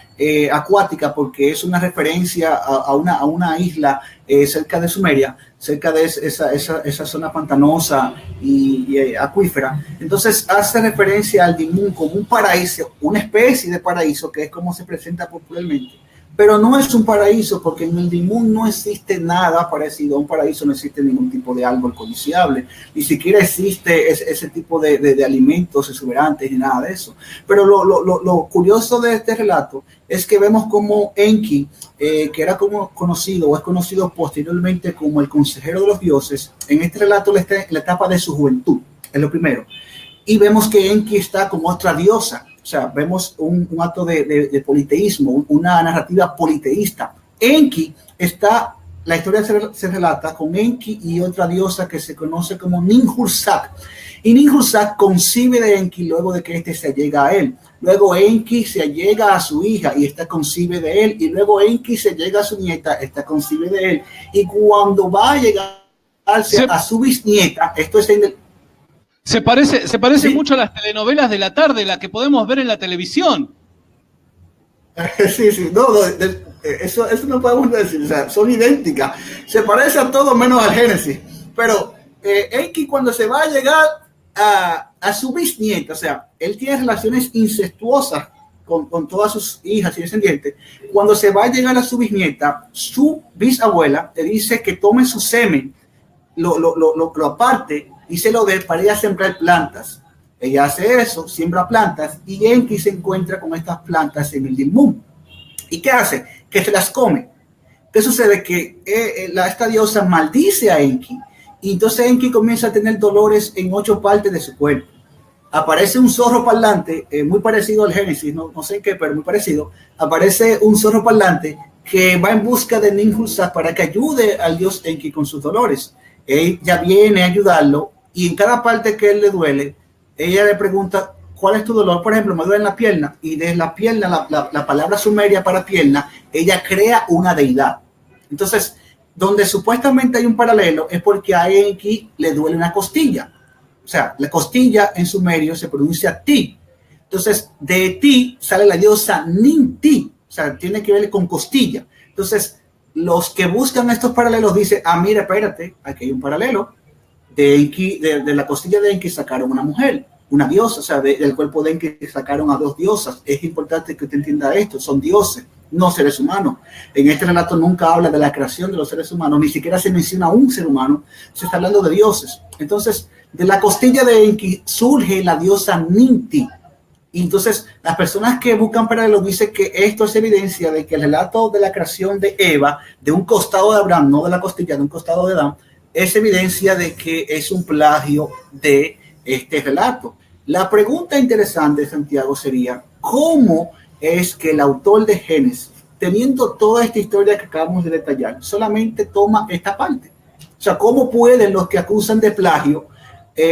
acuática, porque es una referencia a una isla cerca de Sumeria, cerca de esa zona pantanosa y acuífera. Entonces hace referencia al Ilmun como un paraíso, una especie de paraíso, que es como se presenta popularmente. Pero no es un paraíso, porque en el Dilmun no existe nada parecido a un paraíso, no existe ningún tipo de árbol codiciable, ni siquiera existe ese tipo de alimentos exuberantes ni nada de eso. Pero lo curioso de este relato es que vemos como Enki, que era como conocido o es conocido posteriormente como el consejero de los dioses, en este relato le está en la etapa de su juventud, es lo primero. Y vemos que Enki está como otra diosa. O sea, vemos un acto de politeísmo, una narrativa politeísta. Enki está, la historia se relata con Enki y otra diosa que se conoce como Ninhursag. Y Ninhursag concibe de Enki luego de que éste se allega a él. Luego Enki se allega a su hija y esta concibe de él. Y luego Enki se llega a su nieta, esta concibe de él. Y cuando va a llegar a su bisnieta, esto es en el... Se parece ¿Sí? mucho a las telenovelas de la tarde, las que podemos ver en la televisión. Sí, no, eso no podemos decir, o sea, son idénticas. Se parece a todo menos al Génesis. Pero Enki, cuando se va a llegar a su bisnieta, o sea, él tiene relaciones incestuosas con todas sus hijas y descendientes. Cuando se va a llegar a su bisnieta, su bisabuela le dice que tome su semen, lo aparte y se lo dé para ella sembrar plantas. Ella hace eso, siembra plantas, y Enki se encuentra con estas plantas en el Dilmun. ¿Y qué hace? Que se las come. ¿Qué sucede? Que esta diosa maldice a Enki, y entonces Enki comienza a tener dolores en 8 partes de su cuerpo. Aparece un zorro parlante, muy parecido al Génesis, no sé en qué, pero muy parecido. Aparece un zorro parlante que va en busca de Ninhursag para que ayude al dios Enki con sus dolores. Ella viene a ayudarlo y en cada parte que él le duele, ella le pregunta, ¿cuál es tu dolor? Por ejemplo, me duele en la pierna, y de la pierna, la palabra sumeria para pierna, ella crea una deidad. Entonces, donde supuestamente hay un paralelo es porque a Enki le duele una costilla. O sea, la costilla en sumerio se pronuncia ti. Entonces, de ti sale la diosa Ninti. O sea, tiene que ver con costilla. Entonces, los que buscan estos paralelos dicen, mira, espérate, aquí hay un paralelo. De Enki, de la costilla de Enki sacaron una mujer, una diosa. O sea, del cuerpo de Enki sacaron a 2 diosas. Es importante que usted entienda esto. Son dioses, no seres humanos. En este relato nunca habla de la creación de los seres humanos, ni siquiera se menciona un ser humano. Se está hablando de dioses. Entonces, de la costilla de Enki surge la diosa Ninti. Y entonces las personas que buscan paralelos dicen que esto es evidencia de que el relato de la creación de Eva, de un costado de Abraham, no de la costilla, de un costado de Adán, es evidencia de que es un plagio de este relato. La pregunta interesante, Santiago, sería, ¿cómo es que el autor de Génesis, teniendo toda esta historia que acabamos de detallar, solamente toma esta parte? O sea, ¿cómo pueden los que acusan de plagio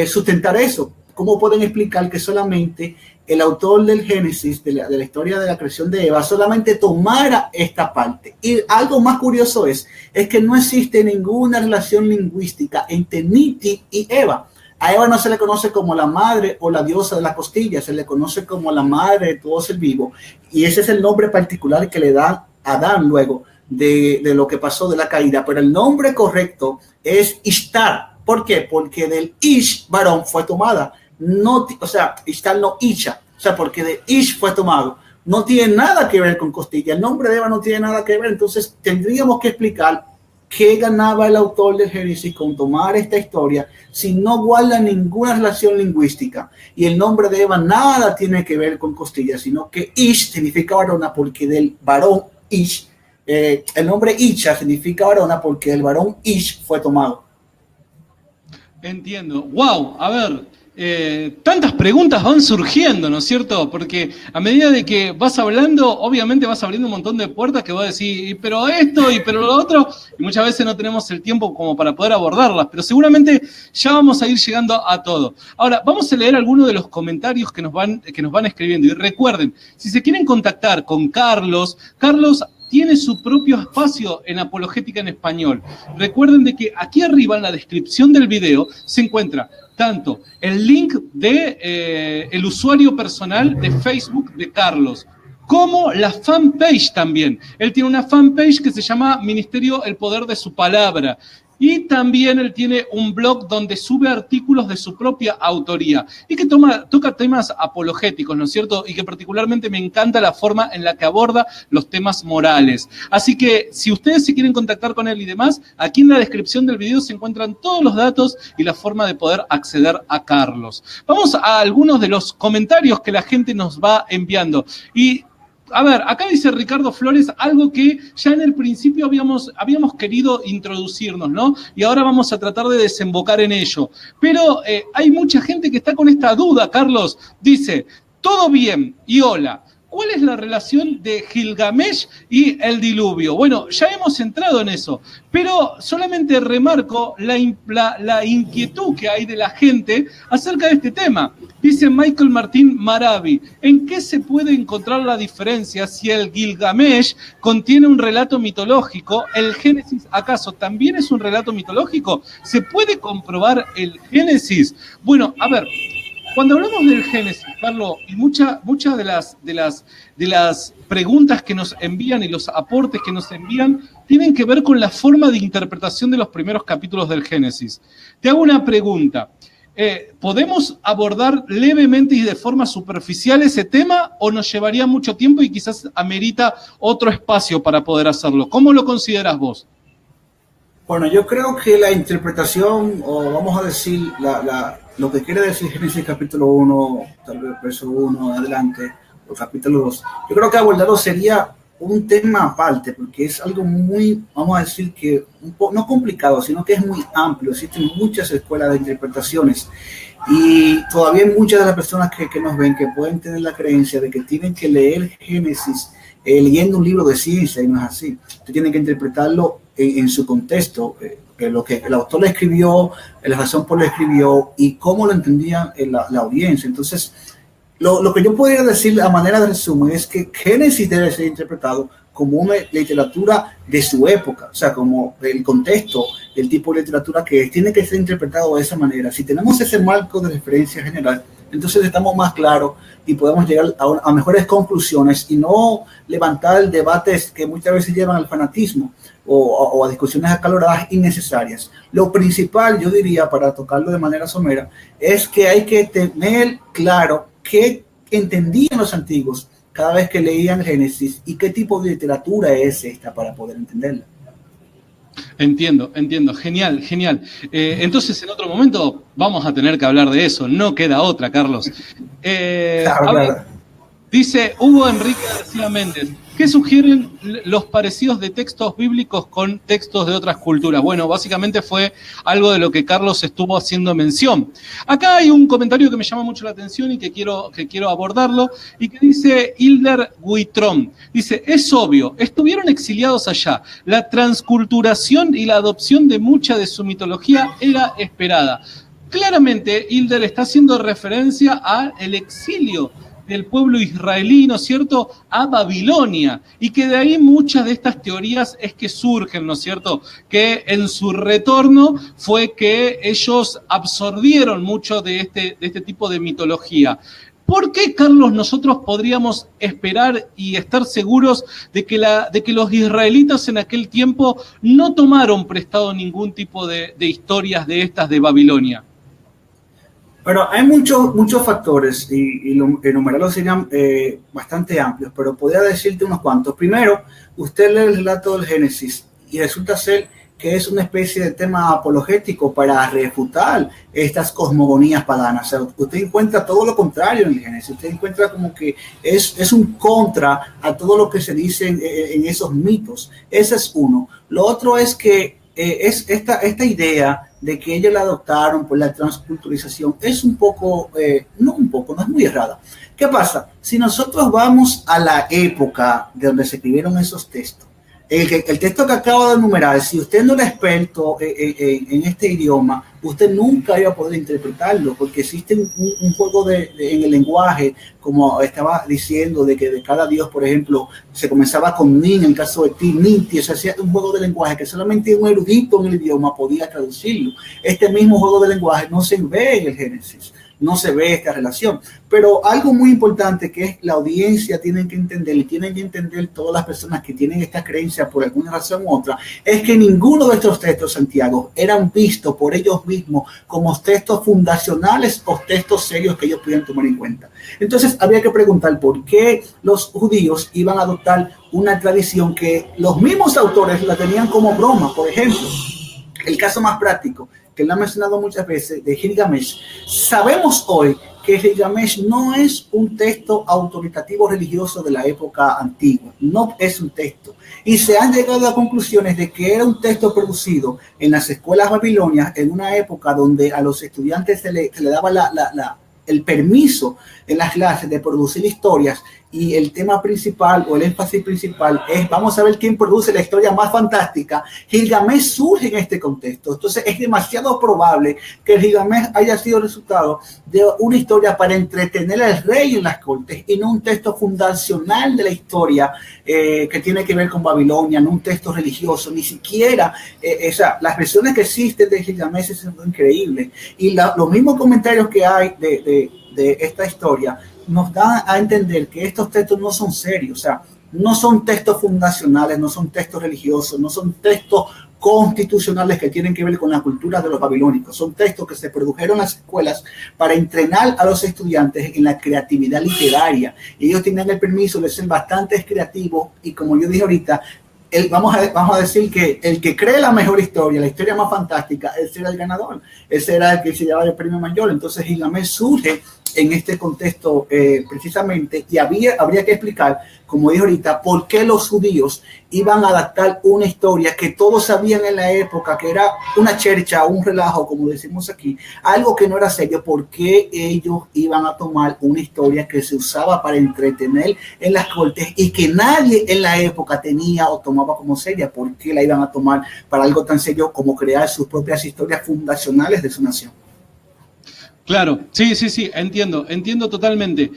sustentar eso? ¿Cómo pueden explicar que solamente el autor del Génesis, de la historia de la creación de Eva, solamente tomara esta parte? Y algo más curioso es que no existe ninguna relación lingüística entre Niti y Eva. A Eva no se le conoce como la madre o la diosa de la costilla, se le conoce como la madre de todo ser vivo. Y ese es el nombre particular que le da a Adán luego de lo que pasó de la caída. Pero el nombre correcto es Ishtar. ¿Por qué? Porque del Ish, varón, fue tomada. No, o sea, Ishtar no Isha. O sea, porque de Ish fue tomado. No tiene nada que ver con costilla. El nombre de Eva no tiene nada que ver. Entonces, tendríamos que explicar qué ganaba el autor de Génesis con tomar esta historia si no guarda ninguna relación lingüística. Y el nombre de Eva nada tiene que ver con costilla, sino que Ish significa varona porque del varón Ish, el nombre Isha significa varona porque el varón Ish fue tomado. Entiendo. Wow, a ver, tantas preguntas van surgiendo, ¿no es cierto? Porque a medida de que vas hablando, obviamente vas abriendo un montón de puertas que vas a decir, pero esto, y pero lo otro, y muchas veces no tenemos el tiempo como para poder abordarlas, pero seguramente ya vamos a ir llegando a todo. Ahora, vamos a leer algunos de los comentarios que nos van escribiendo. Y recuerden, si se quieren contactar con Carlos tiene su propio espacio en Apologética en Español. Recuerden de que aquí arriba en la descripción del video se encuentra tanto el link de el usuario personal de Facebook de Carlos, como la fanpage también. Él tiene una fanpage que se llama Ministerio El Poder de Su Palabra. Y también él tiene un blog donde sube artículos de su propia autoría y que toca temas apologéticos, ¿no es cierto? Y que particularmente me encanta la forma en la que aborda los temas morales. Así que si ustedes se quieren contactar con él y demás, aquí en la descripción del video se encuentran todos los datos y la forma de poder acceder a Carlos. Vamos a algunos de los comentarios que la gente nos va enviando. Y a ver, acá dice Ricardo Flores algo que ya en el principio habíamos querido introducirnos, ¿no? Y ahora vamos a tratar de desembocar en ello. Pero hay mucha gente que está con esta duda, Carlos. Dice, todo bien y hola. ¿Cuál es la relación de Gilgamesh y el diluvio? Bueno, ya hemos entrado en eso, pero solamente remarco la inquietud que hay de la gente acerca de este tema. Dice Michael Martín Maravi, ¿en qué se puede encontrar la diferencia si el Gilgamesh contiene un relato mitológico? ¿El Génesis acaso también es un relato mitológico? ¿Se puede comprobar el Génesis? Bueno, a ver, cuando hablamos del Génesis, Carlos, y muchas de las preguntas que nos envían y los aportes que nos envían tienen que ver con la forma de interpretación de los primeros capítulos del Génesis. Te hago una pregunta. ¿Podemos abordar levemente y de forma superficial ese tema o nos llevaría mucho tiempo y quizás amerita otro espacio para poder hacerlo? ¿Cómo lo consideras vos? Bueno, yo creo que la interpretación, o vamos a decir, lo que quiere decir Génesis capítulo 1, tal vez verso 1, adelante, o capítulo 2, yo creo que abordarlo sería un tema aparte, porque es algo muy, vamos a decir que, no complicado, sino que es muy amplio. Existen muchas escuelas de interpretaciones y todavía hay muchas de las personas que nos ven que pueden tener la creencia de que tienen que leer Génesis leyendo un libro de ciencia, y no es así. Usted tiene que interpretarlo en su contexto. lo que el autor le escribió, la razón por lo escribió y cómo lo entendía la audiencia. Entonces, lo que yo podría decir a manera de resumen es que Génesis debe ser interpretado como una literatura de su época, o sea, como el contexto, el tipo de literatura que tiene que ser interpretado de esa manera. Si tenemos ese marco de referencia general, entonces estamos más claros y podemos llegar a mejores conclusiones y no levantar debates que muchas veces llevan al fanatismo o a discusiones acaloradas innecesarias. Lo principal, yo diría, para tocarlo de manera somera, es que hay que tener claro qué entendían los antiguos cada vez que leían Génesis y qué tipo de literatura es esta para poder entenderla. Entiendo, genial. Entonces en otro momento vamos a tener que hablar de eso, no queda otra, Carlos. Claro. Dice Hugo Enrique García Méndez, ¿qué sugieren los parecidos de textos bíblicos con textos de otras culturas? Bueno, básicamente fue algo de lo que Carlos estuvo haciendo mención. Acá hay un comentario que me llama mucho la atención y que quiero abordarlo, y que dice Hilder Guitrón. Dice, es obvio, estuvieron exiliados allá. La transculturación y la adopción de mucha de su mitología era esperada. Claramente, Hilder está haciendo referencia al exilio del pueblo israelí, ¿no es cierto?, a Babilonia, y que de ahí muchas de estas teorías es que surgen, ¿no es cierto?, que en su retorno fue que ellos absorbieron mucho de este tipo de mitología. ¿Por qué, Carlos, nosotros podríamos esperar y estar seguros de que los israelitas en aquel tiempo no tomaron prestado ningún tipo de historias de estas de Babilonia? Pero hay muchos factores y enumerarlos serían bastante amplios, pero podría decirte unos cuantos. Primero, usted lee el relato del Génesis y resulta ser que es una especie de tema apologético para refutar estas cosmogonías paganas. O sea, usted encuentra todo lo contrario en el Génesis. Usted encuentra como que es un contra a todo lo que se dice en esos mitos. Ese es uno. Lo otro es que es esta idea de que ellos la adoptaron por la transculturización es no es muy errada. ¿Qué pasa? Si nosotros vamos a la época de donde se escribieron esos textos, el texto que acabo de enumerar, si usted no es experto en este idioma, usted nunca iba a poder interpretarlo, porque existe un juego en el lenguaje, como estaba diciendo, de que de cada dios, por ejemplo, se comenzaba con Nin, en el caso de Ti, Ninti, o sea, hacía un juego de lenguaje que solamente un erudito en el idioma podía traducirlo. Este mismo juego de lenguaje no se ve en el Génesis. No se ve esta relación. Pero algo muy importante que es la audiencia tienen que entender, y tienen que entender todas las personas que tienen esta creencia por alguna razón u otra, es que ninguno de estos textos, Santiago, eran vistos por ellos mismos como textos fundacionales o textos serios que ellos pudieran tomar en cuenta. Entonces había que preguntar por qué los judíos iban a adoptar una tradición que los mismos autores la tenían como broma. Por ejemplo, el caso más práctico, que lo ha mencionado muchas veces, de Gilgamesh. Sabemos hoy que Gilgamesh no es un texto autoritativo religioso de la época antigua, no es un texto. Y se han llegado a conclusiones de que era un texto producido en las escuelas babilonias en una época donde a los estudiantes se le daba el permiso en las clases de producir historias, y el tema principal o el énfasis principal es vamos a ver quién produce la historia más fantástica. Gilgamesh surge en este contexto. Entonces es demasiado probable que Gilgamesh haya sido el resultado de una historia para entretener al rey en las cortes y no un texto fundacional de la historia que tiene que ver con Babilonia, no un texto religioso, ni siquiera las versiones que existen de Gilgamesh son increíbles, y los mismos comentarios que hay de esta historia nos dan a entender que estos textos no son serios, o sea, no son textos fundacionales, no son textos religiosos, no son textos constitucionales que tienen que ver con la cultura de los babilónicos. Son textos que se produjeron en las escuelas para entrenar a los estudiantes en la creatividad literaria. Ellos tenían el permiso de ser bastante creativos y, como yo dije ahorita, vamos a decir que el que cree la mejor historia, la historia más fantástica, ese era el ganador, ese era el que se llevaba el premio mayor. Entonces Gilgamesh surge en este contexto precisamente, y habría que explicar, como dije ahorita, por qué los judíos iban a adaptar una historia que todos sabían en la época que era una chercha, un relajo, como decimos aquí, algo que no era serio. ¿Por qué ellos iban a tomar una historia que se usaba para entretener en las cortes y que nadie en la época tenía o tomaba como seria? ¿Por qué la iban a tomar para algo tan serio como crear sus propias historias fundacionales de su nación? Claro, sí, entiendo totalmente.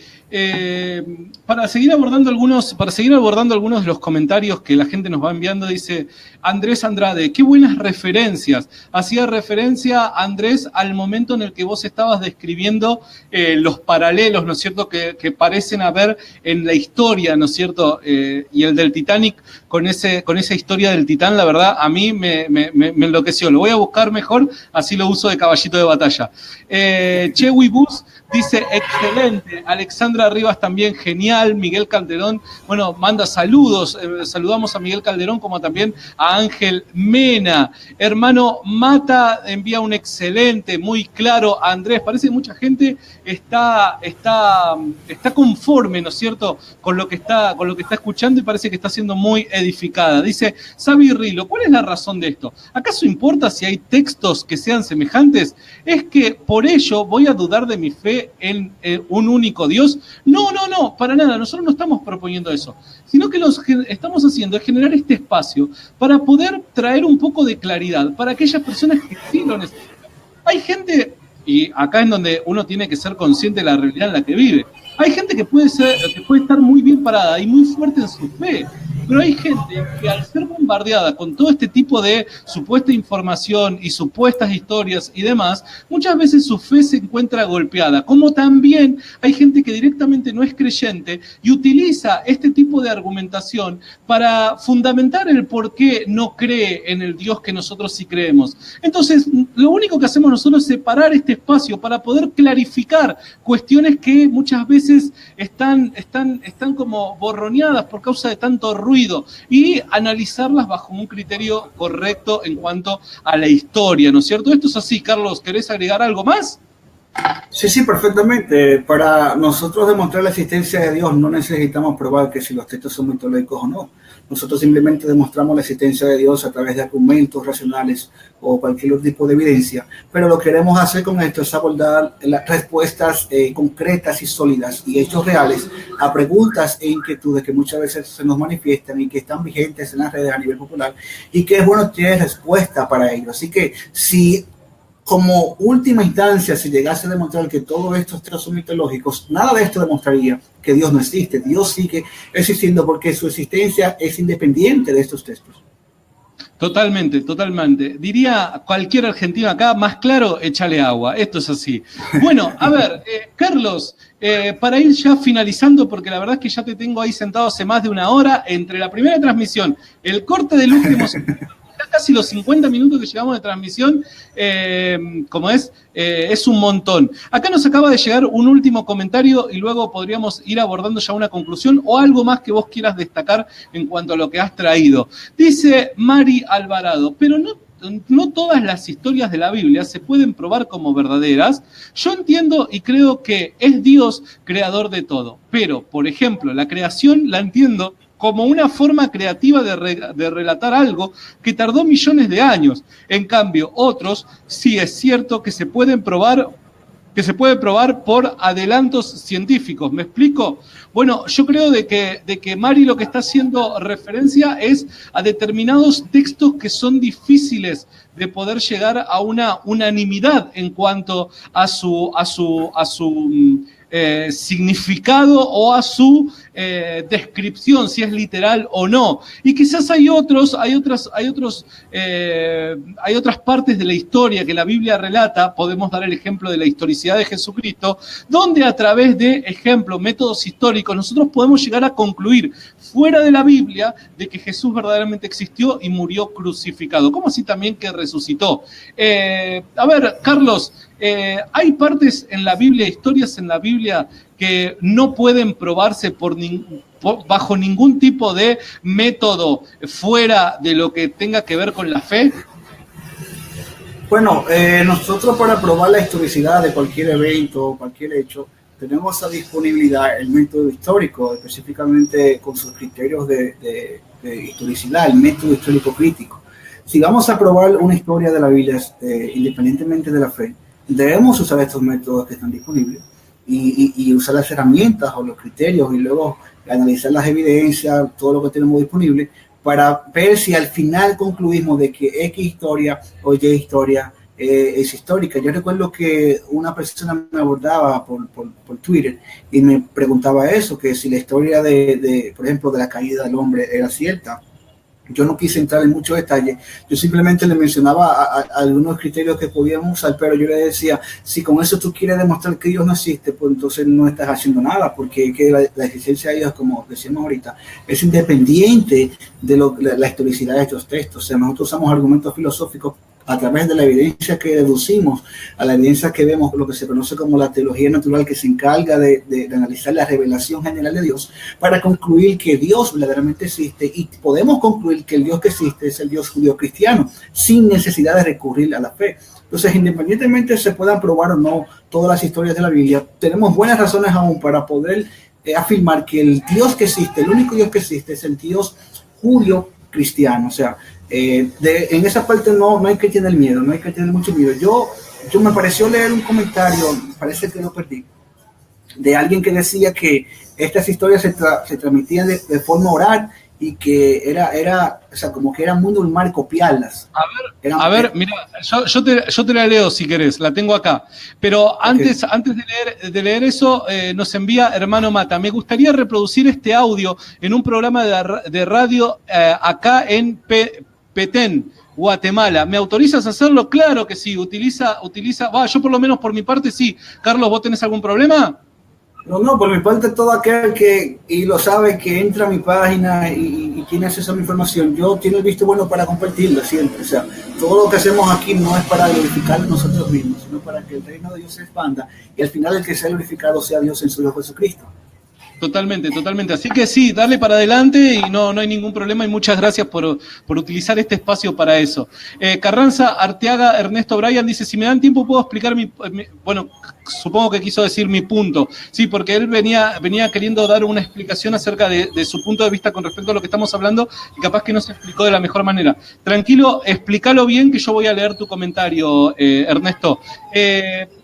Para seguir abordando algunos de los comentarios que la gente nos va enviando, dice Andrés Andrade, qué buenas referencias. Hacía referencia, Andrés, al momento en el que vos estabas describiendo los paralelos, ¿no es cierto?, que parecen haber en la historia, ¿no es cierto? Y el del Titanic, con esa historia del Titán, la verdad, a mí me enloqueció. Lo voy a buscar mejor, así lo uso de caballito de batalla. Chewy Bus dice, excelente. Alexandra Rivas también, genial. Miguel Calderón, bueno, manda saludos. Saludamos a Miguel Calderón como también a Ángel Mena. Hermano Mata envía un excelente, muy claro. Andrés, parece que mucha gente está conforme, ¿no es cierto?, con lo que está escuchando, y parece que está siendo muy edificada. Dice Sabi Rilo, ¿cuál es la razón de esto? ¿Acaso importa si hay textos que sean semejantes? ¿Es que por ello voy a dudar de mi fe en un único Dios? No, para nada. Nosotros no estamos proponiendo eso, sino que lo que estamos haciendo es generar este espacio para poder traer un poco de claridad para aquellas personas que sí lo necesitan. Hay gente, y acá es donde uno tiene que ser consciente de la realidad en la que vive. Hay gente que puede estar muy bien parada y muy fuerte en su fe, pero hay gente que al ser bombardeada con todo este tipo de supuesta información y supuestas historias y demás, muchas veces su fe se encuentra golpeada. Como también hay gente que directamente no es creyente y utiliza este tipo de argumentación para fundamentar el por qué no cree en el Dios que nosotros sí creemos. Entonces, lo único que hacemos nosotros es separar este espacio para poder clarificar cuestiones que muchas veces están como borroneadas por causa de tanto ruido, y analizarlas bajo un criterio correcto en cuanto a la historia, ¿no es cierto? Esto es así. Carlos, ¿querés agregar algo más? Sí, perfectamente. Para nosotros demostrar la existencia de Dios no necesitamos probar que si los textos son mitológicos o no. Nosotros simplemente demostramos la existencia de Dios a través de argumentos racionales o cualquier otro tipo de evidencia, pero lo que queremos hacer con esto es abordar las respuestas concretas y sólidas y hechos reales a preguntas e inquietudes que muchas veces se nos manifiestan y que están vigentes en las redes a nivel popular, y que es bueno tener respuesta para ello. Así que si como última instancia, si llegase a demostrar que todos estos textos son mitológicos, nada de esto demostraría que Dios no existe. Dios sigue existiendo porque su existencia es independiente de estos textos. Totalmente. Diría cualquier argentino acá, más claro, échale agua. Esto es así. Bueno, a ver, Carlos, para ir ya finalizando, porque la verdad es que ya te tengo ahí sentado hace más de una hora, entre la primera transmisión, el corte del último... casi los 50 minutos que llevamos de transmisión, es un montón. Acá nos acaba de llegar un último comentario y luego podríamos ir abordando ya una conclusión o algo más que vos quieras destacar en cuanto a lo que has traído. Dice Mari Alvarado, pero no todas las historias de la Biblia se pueden probar como verdaderas. Yo entiendo y creo que es Dios creador de todo, pero, por ejemplo, la creación la entiendo como una forma creativa de relatar algo que tardó millones de años. En cambio, otros sí es cierto que se puede probar por adelantos científicos. ¿Me explico? Bueno, yo creo de que Mari lo que está haciendo referencia es a determinados textos que son difíciles de poder llegar a una unanimidad en cuanto a su significado o a su descripción, si es literal o no. Y quizás hay otras partes de la historia que la Biblia relata. Podemos dar el ejemplo de la historicidad de Jesucristo, donde a través de métodos históricos, nosotros podemos llegar a concluir fuera de la Biblia de que Jesús verdaderamente existió y murió crucificado, como así también que resucitó. A ver, Carlos, hay partes en la Biblia, historias en la Biblia que no pueden probarse bajo ningún tipo de método fuera de lo que tenga que ver con la fe. Bueno, nosotros para probar la historicidad de cualquier evento o cualquier hecho, tenemos a disponibilidad el método histórico, específicamente con sus criterios de historicidad, el método histórico crítico. Si vamos a probar una historia de la Biblia, independientemente de la fe, debemos usar estos métodos que están disponibles y usar las herramientas o los criterios y luego analizar las evidencias, todo lo que tenemos disponible, para ver si al final concluimos de que X historia o Y historia es histórica. Yo recuerdo que una persona me abordaba por Twitter y me preguntaba eso, que si la historia por ejemplo, de la caída del hombre era cierta. Yo no quise entrar en muchos detalles, yo simplemente le mencionaba a algunos criterios que podíamos usar, pero yo le decía, si con eso tú quieres demostrar que Dios no existe, pues entonces no estás haciendo nada, porque que la existencia de Dios, como decíamos ahorita, es independiente de la historicidad de estos textos. O sea, nosotros usamos argumentos filosóficos a través de la evidencia que deducimos, a la evidencia que vemos, lo que se conoce como la teología natural, que se encarga de analizar la revelación general de Dios, para concluir que Dios verdaderamente existe, y podemos concluir que el Dios que existe es el Dios judío cristiano, sin necesidad de recurrir a la fe. Entonces, independientemente se puedan probar o no todas las historias de la Biblia, tenemos buenas razones aún para poder afirmar que el Dios que existe, el único Dios que existe, es el Dios judío cristiano. O sea, en esa parte no hay que tener miedo, no hay que tener mucho miedo. Yo me pareció leer un comentario, parece que lo perdí, de alguien que decía que estas historias se transmitían de forma oral y que era, o sea, como que era muy normal copiarlas. A ver, mira, yo te la leo si querés, la tengo acá. Pero antes de leer eso, nos envía Hermano Mata. Me gustaría reproducir este audio en un programa de radio acá en Petén, Guatemala. ¿Me autorizas a hacerlo? Claro que sí. Utiliza. Yo por lo menos por mi parte sí. Carlos, ¿vos tenés algún problema? No, por mi parte, todo aquel que, y lo sabe, que entra a mi página y tiene acceso a mi información, yo tengo el visto bueno para compartirlo siempre. O sea, todo lo que hacemos aquí no es para glorificar a nosotros mismos, sino para que el reino de Dios se expanda y al final el que sea glorificado sea Dios en su Hijo Jesucristo. Totalmente. Así que sí, darle para adelante y no hay ningún problema, y muchas gracias por utilizar este espacio para eso. Carranza Arteaga Ernesto Bryan dice, si me dan tiempo puedo explicar bueno, supongo que quiso decir mi punto, sí, porque él venía queriendo dar una explicación acerca de su punto de vista con respecto a lo que estamos hablando y capaz que no se explicó de la mejor manera. Tranquilo, explícalo bien que yo voy a leer tu comentario, Ernesto.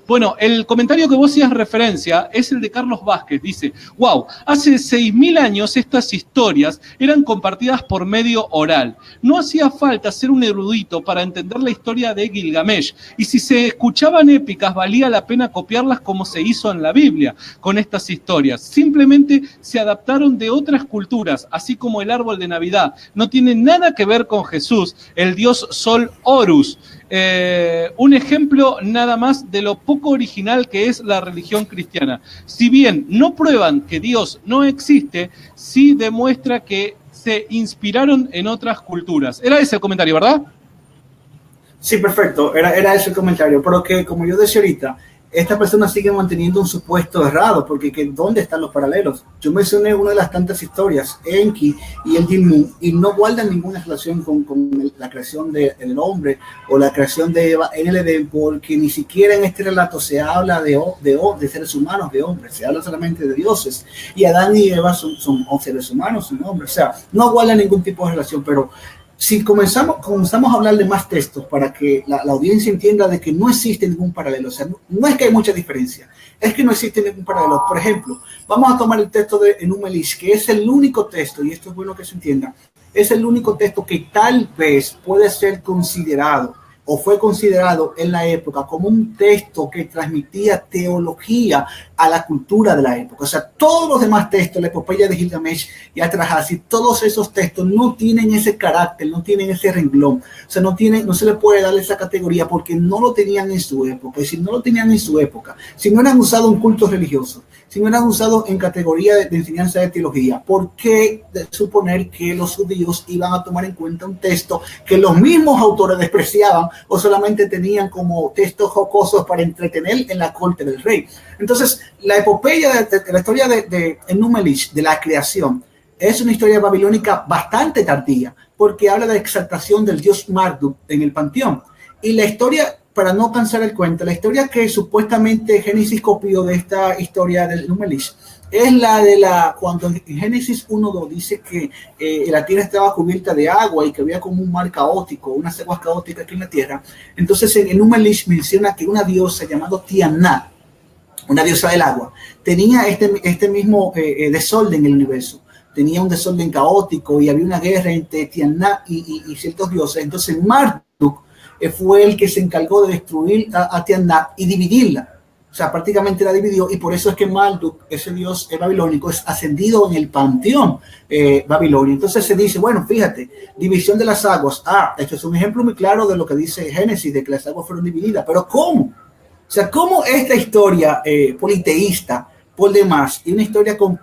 Bueno, el comentario que vos hacías referencia es el de Carlos Vázquez. Dice, wow, hace 6.000 años estas historias eran compartidas por medio oral. No hacía falta ser un erudito para entender la historia de Gilgamesh. Y si se escuchaban épicas, valía la pena copiarlas como se hizo en la Biblia con estas historias. Simplemente se adaptaron de otras culturas, así como el árbol de Navidad. No tiene nada que ver con Jesús, el dios Sol Horus. Un ejemplo nada más de lo poco original que es la religión cristiana. Si bien no prueban que Dios no existe, sí demuestra que se inspiraron en otras culturas. Era ese el comentario, ¿verdad? Sí, perfecto, era ese el comentario, pero que, como yo decía ahorita, esta persona sigue manteniendo un supuesto errado, porque ¿dónde están los paralelos? Yo mencioné una de las tantas historias, Enki y el Dilmun, y no guardan ninguna relación con la creación del hombre o la creación de Eva en el Edén, porque ni siquiera en este relato se habla de seres humanos, de hombres, se habla solamente de dioses, y Adán y Eva son seres humanos, son hombres. O sea, no guardan ningún tipo de relación, pero si comenzamos a hablar de más textos para que la audiencia entienda de que no existe ningún paralelo, o sea, no es que hay mucha diferencia, es que no existe ningún paralelo. Por ejemplo, vamos a tomar el texto de Enuma Elish, que es el único texto, y esto es bueno que se entienda, es el único texto que tal vez puede ser considerado o fue considerado en la época como un texto que transmitía teología a la cultura de la época. O sea, todos los demás textos, la epopeya de Gilgamesh y Atrahasis, todos esos textos no tienen ese carácter, no tienen ese renglón. O sea, no se le puede dar esa categoría porque no lo tenían en su época. Y si no lo tenían en su época, si no eran usados en cultos religiosos, si no eran usados en categoría de enseñanza de teología, ¿por qué suponer que los judíos iban a tomar en cuenta un texto que los mismos autores despreciaban o solamente tenían como textos jocosos para entretener en la corte del rey? Entonces, la epopeya de la historia de Enuma Elish, de la creación, es una historia babilónica bastante tardía, porque habla de la exaltación del dios Marduk en el panteón. Y la historia para no cansar el cuento, la historia que supuestamente Génesis copió de esta historia del Numelish es cuando en Génesis 1:2 dice que la tierra estaba cubierta de agua y que había como un mar caótico, unas aguas caóticas aquí en la tierra. Entonces en el Numelish menciona que una diosa llamada Tiamnat, una diosa del agua, tenía este mismo desorden en el universo. Tenía un desorden caótico y había una guerra entre Tiamnat y ciertos dioses. Entonces Marduk fue el que se encargó de destruir a Tiamnat y dividirla. O sea, prácticamente la dividió, y por eso es que Marduk, ese dios babilónico, es ascendido en el panteón babilonio. Entonces se dice, bueno, fíjate, división de las aguas. Esto es un ejemplo muy claro de lo que dice Génesis, de que las aguas fueron divididas. Pero ¿cómo? O sea, ¿cómo esta historia politeísta, por demás, y una historia con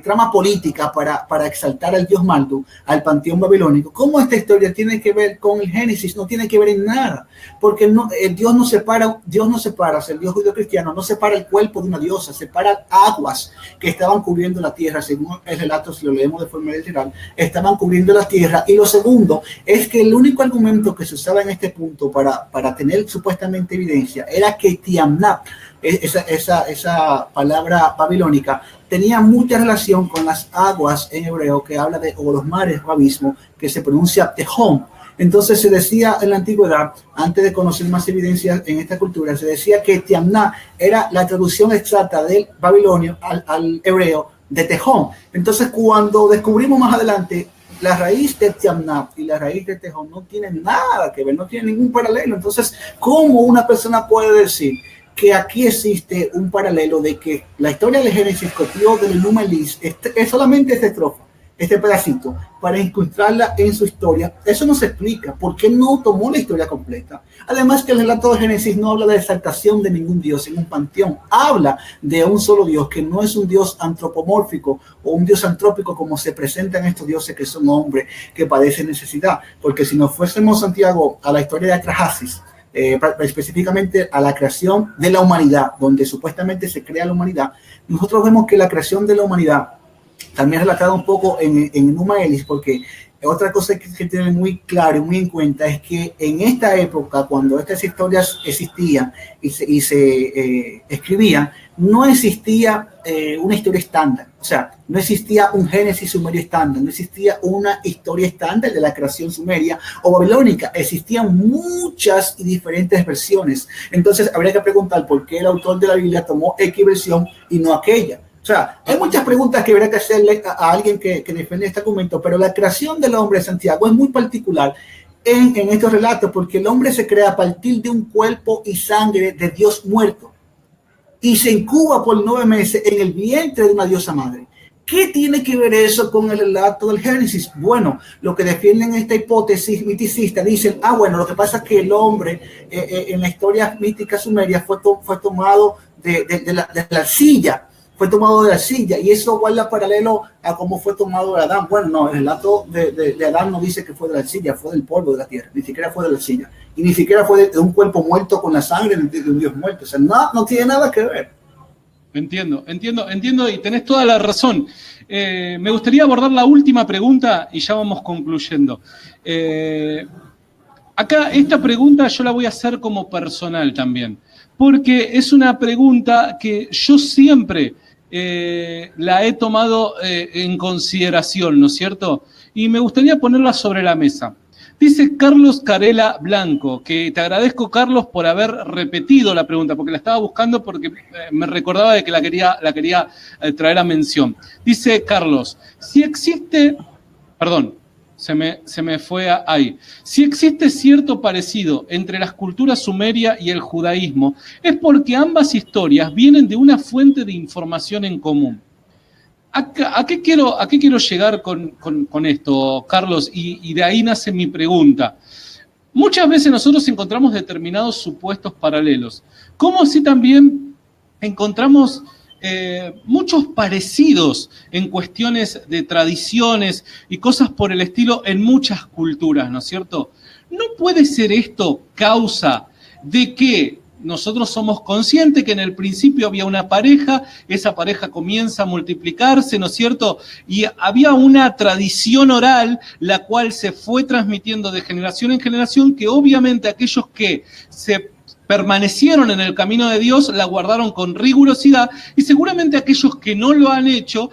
trama política para exaltar al dios Marduk, al panteón babilónico, cómo esta historia tiene que ver con el Génesis? No tiene que ver en nada, porque Dios no separa, o sea, el Dios judío cristiano no separa el cuerpo de una diosa, separa aguas que estaban cubriendo la tierra, según el relato, si lo leemos de forma literal, estaban cubriendo la tierra. Y lo segundo es que el único argumento que se usaba en este punto para tener supuestamente evidencia era que Tiamnat, esa palabra babilónica, tenía mucha relación con las aguas en hebreo, que habla de, o los mares o abismo, que se pronuncia Tehom. Entonces se decía en la antigüedad, antes de conocer más evidencias en esta cultura, se decía que Tiamnat era la traducción exacta del babilonio al hebreo de Tehom. Entonces cuando descubrimos más adelante, la raíz de Tiamnat y la raíz de Tehom no tienen nada que ver, no tienen ningún paralelo. Entonces, ¿cómo una persona puede decir que aquí existe un paralelo de que la historia de Génesis copió del Numelish es solamente esta estrofa, este pedacito, para encontrarla en su historia? Eso no se explica. ¿Por qué no tomó la historia completa? Además que el relato de Génesis no habla de exaltación de ningún dios en un panteón. Habla de un solo Dios, que no es un Dios antropomórfico o un Dios antrópico como se presentan estos dioses que son hombres que padecen necesidad. Porque si nos fuésemos, Santiago, a la historia de Atrahasis, específicamente a la creación de la humanidad, donde supuestamente se crea la humanidad, nosotros vemos que la creación de la humanidad también relatada un poco en Numelish, porque otra cosa que hay que tener muy claro y muy en cuenta es que en esta época, cuando estas historias existían y se escribían, no existía una historia estándar. O sea, no existía un Génesis sumerio estándar, no existía una historia estándar de la creación sumeria o babilónica. Existían muchas y diferentes versiones. Entonces, habría que preguntar por qué el autor de la Biblia tomó X versión y no aquella. O sea, hay muchas preguntas que habría que hacerle a alguien que defiende este argumento, pero la creación del hombre, Santiago, es muy particular en estos relatos, porque el hombre se crea a partir de un cuerpo y sangre de Dios muerto y se incuba por 9 meses en el vientre de una diosa madre. ¿Qué tiene que ver eso con el relato del Génesis? Bueno, lo que defienden esta hipótesis miticista dicen, bueno, lo que pasa es que el hombre en la historia mística sumeria fue tomado de la arcilla. Fue tomado de la arcilla, y eso guarda paralelo a cómo fue tomado de Adán. Bueno, no, el relato de Adán no dice que fue de la arcilla, fue del polvo de la tierra, ni siquiera fue de la arcilla, y ni siquiera fue de un cuerpo muerto con la sangre de un Dios muerto. O sea, no tiene nada que ver. Entiendo, y tenés toda la razón. Me gustaría abordar la última pregunta y ya vamos concluyendo. Acá esta pregunta yo la voy a hacer como personal también, porque es una pregunta que yo siempre la he tomado en consideración, ¿no es cierto? Y me gustaría ponerla sobre la mesa. Dice Carlos Carela Blanco, que te agradezco, Carlos, por haber repetido la pregunta, porque la estaba buscando porque me recordaba de que la quería traer a mención. Dice Carlos, si existe, perdón, se me fue ahí. Si existe cierto parecido entre la cultura sumeria y el judaísmo, es porque ambas historias vienen de una fuente de información en común. ¿A qué quiero llegar con esto, Carlos? Y de ahí nace mi pregunta. Muchas veces nosotros encontramos determinados supuestos paralelos. ¿Cómo así también encontramos muchos parecidos en cuestiones de tradiciones y cosas por el estilo en muchas culturas, ¿no es cierto? ¿No puede ser esto causa de que nosotros somos conscientes que en el principio había una pareja, esa pareja comienza a multiplicarse, ¿no es cierto? Y había una tradición oral, la cual se fue transmitiendo de generación en generación, que obviamente aquellos que se permanecieron en el camino de Dios, la guardaron con rigurosidad, y seguramente aquellos que no lo han hecho,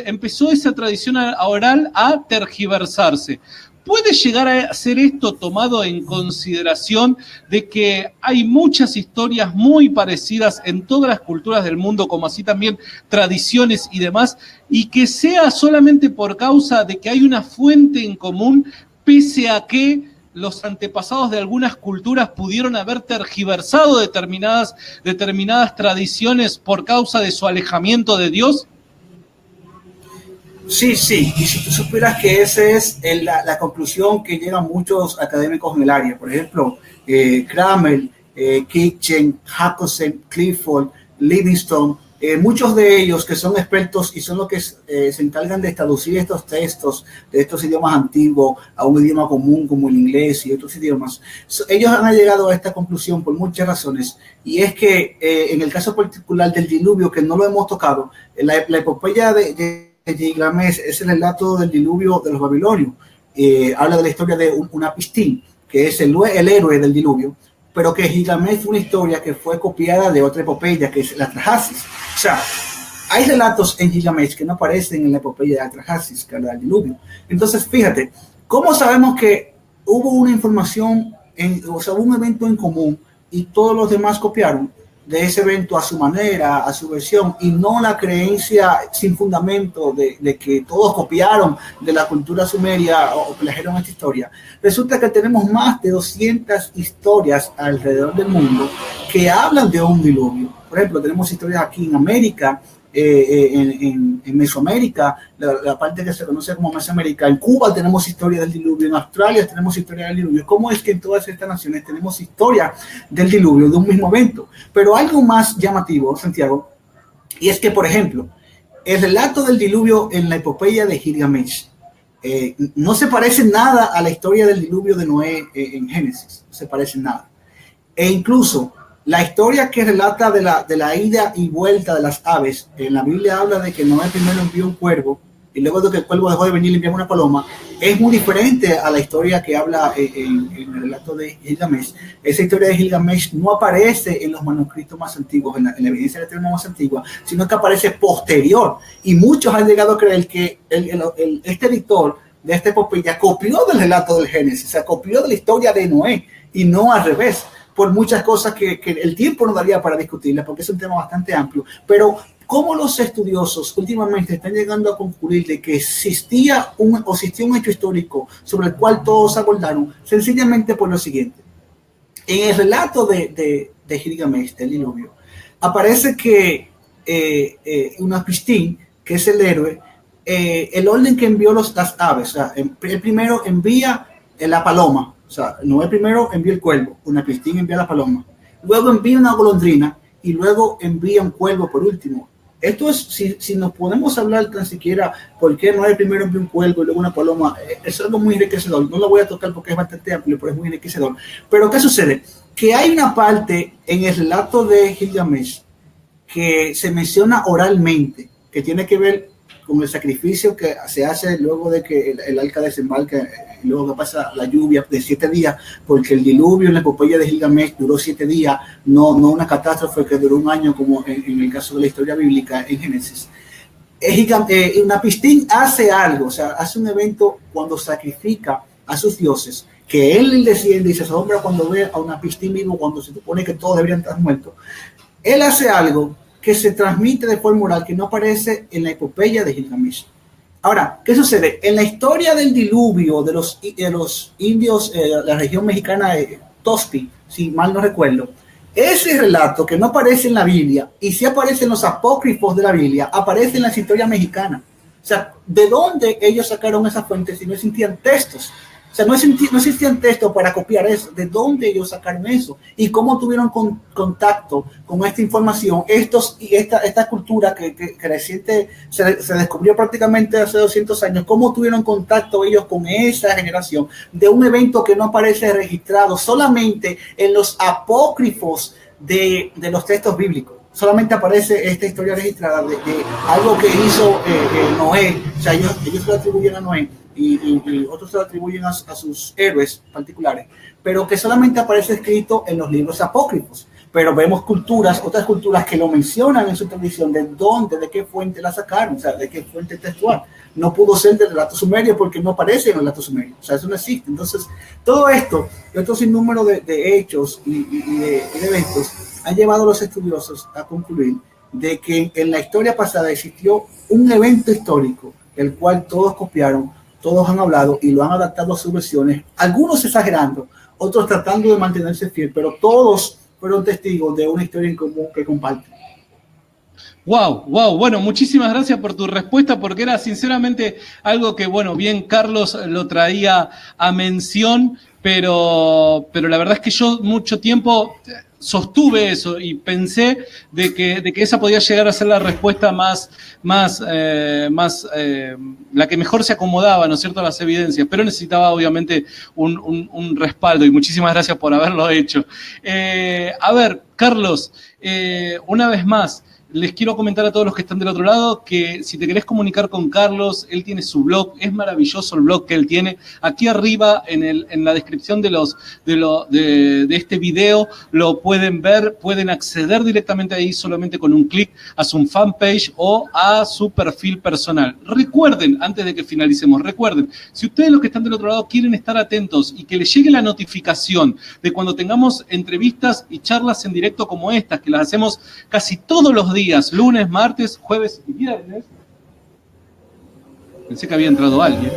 empezó esa tradición oral a tergiversarse. ¿Puede llegar a ser esto tomado en consideración de que hay muchas historias muy parecidas en todas las culturas del mundo, como así también tradiciones y demás, y que sea solamente por causa de que hay una fuente en común, pese a que los antepasados de algunas culturas pudieron haber tergiversado determinadas tradiciones por causa de su alejamiento de Dios? Sí, sí, y si tú supieras que esa es la conclusión que llegan muchos académicos en el área, por ejemplo, Kramer, Kitchen, Jacobsen, Clifford, Livingstone, muchos de ellos que son expertos y son los que se encargan de traducir estos textos de estos idiomas antiguos a un idioma común como el inglés y otros idiomas, ellos han llegado a esta conclusión por muchas razones, y es que en el caso particular del diluvio, que no lo hemos tocado, la epopeya de Gilgamesh es el relato del diluvio de los babilonios. Habla de la historia de Unapistín, que es el héroe del diluvio, pero que Gilgamesh fue una historia que fue copiada de otra epopeya, que es la Atrahasis. O sea, hay relatos en Gilgamesh que no aparecen en la epopeya de Atrahasis, que habla del diluvio. Entonces, fíjate, ¿cómo sabemos que hubo una información, o sea, hubo un evento en común y todos los demás copiaron de ese evento a su manera, a su versión, y no la creencia sin fundamento de que todos copiaron de la cultura sumeria o plagiaron esta historia? Resulta que tenemos más de 200 historias alrededor del mundo que hablan de un diluvio. Por ejemplo, tenemos historias aquí en América, en Mesoamérica, la parte que se conoce como Mesoamérica. En Cuba tenemos historia del diluvio, en Australia tenemos historia del diluvio. ¿Cómo es que en todas estas naciones tenemos historia del diluvio, de un mismo evento? Pero algo más llamativo, Santiago, y es que, por ejemplo, el relato del diluvio en la epopeya de Gilgamesh no se parece nada a la historia del diluvio de Noé en Génesis, no se parece nada. E incluso la historia que relata de la ida y vuelta de las aves, en la Biblia habla de que Noé primero envió un cuervo y luego de que el cuervo dejó de venir le envió una paloma. Es muy diferente a la historia que habla en el relato de Gilgamesh. Esa historia de Gilgamesh no aparece en los manuscritos más antiguos, en la evidencia de la más antigua, sino que aparece posterior. Y muchos han llegado a creer que este editor de esta epopeya copió del relato del Génesis, o sea, copió de la historia de Noé y no al revés, por muchas cosas que el tiempo no daría para discutirlas, porque es un tema bastante amplio. Pero cómo los estudiosos últimamente están llegando a concluir de que existía un hecho histórico sobre el cual todos abordaron, sencillamente por lo siguiente. En el relato de Gilgamesh, del diluvio, aparece que Unapistín, que es el héroe, el orden que envió las aves, o sea, el primero envía la paloma. O sea, Noé primero envía el cuervo, Unapistín envía la paloma, luego envía una golondrina y luego envía un cuervo por último. Esto es, si nos podemos hablar tan siquiera por qué Noé primero envía un cuervo y luego una paloma, es algo muy enriquecedor. No lo voy a tocar porque es bastante amplio, pero es muy enriquecedor. Pero ¿qué sucede? Que hay una parte en el relato de Gilgamesh que se menciona oralmente, que tiene que ver con el sacrificio que se hace luego de que el arca desembarca, luego que pasa la lluvia de 7 días, porque el diluvio en la epopeya de Gilgamesh duró 7 días, no una catástrofe que duró un año como en el caso de la historia bíblica en Génesis. Unapistín hace algo, o sea, hace un evento cuando sacrifica a sus dioses, que él desciende y se asombra cuando ve a Unapistín vivo, cuando se supone que todos deberían estar muertos. Él hace algo que se transmite de forma oral, que no aparece en la epopeya de Gilgamesh. Ahora, ¿qué sucede? En la historia del diluvio de los indios, la región mexicana de Tospi, si mal no recuerdo, ese relato que no aparece en la Biblia y sí aparece en los apócrifos de la Biblia, aparece en las historias mexicanas. O sea, ¿de dónde ellos sacaron esas fuentes si no existían textos? O sea, no existían textos para copiar eso. ¿De dónde ellos sacaron eso? ¿Y cómo tuvieron contacto con esta información? Esta cultura que reciente se descubrió prácticamente hace 200 años. ¿Cómo tuvieron contacto ellos con esa generación de un evento que no aparece registrado solamente en los apócrifos de los textos bíblicos? O solamente aparece esta historia registrada de algo que hizo Noé. O sea, ellos se lo atribuyen a Noé y otros se lo atribuyen a sus héroes particulares, pero que solamente aparece escrito en los libros apócrifos. Pero vemos otras culturas que lo mencionan en su tradición, de qué fuente la sacaron, o sea, de qué fuente textual. No pudo ser del relato sumerio porque no aparece en el relato sumerio, o sea, eso no existe. Entonces, todo esto y otro sinnúmero de hechos y de eventos han llevado a los estudiosos a concluir de que en la historia pasada existió un evento histórico, el cual todos copiaron, todos han hablado y lo han adaptado a sus versiones, algunos exagerando, otros tratando de mantenerse fiel, pero todos fueron testigos de una historia en común que comparten. Wow, wow, bueno, muchísimas gracias por tu respuesta, porque era sinceramente algo que, bueno, bien Carlos lo traía a mención, pero la verdad es que yo mucho tiempo sostuve eso y pensé de que esa podía llegar a ser la respuesta más la que mejor se acomodaba, ¿no es cierto?, a las evidencias, pero necesitaba obviamente un respaldo, y muchísimas gracias por haberlo hecho. A ver, Carlos, una vez más, les quiero comentar a todos los que están del otro lado que si te querés comunicar con Carlos, él tiene su blog, es maravilloso el blog que él tiene. Aquí arriba en la descripción de este video lo pueden ver, pueden acceder directamente ahí solamente con un clic a su fanpage o a su perfil personal. Recuerden, antes de que finalicemos, recuerden, si ustedes los que están del otro lado quieren estar atentos y que les llegue la notificación de cuando tengamos entrevistas y charlas en directo como estas, que las hacemos casi todos los días, lunes, martes, jueves y viernes. Pensé que había entrado alguien.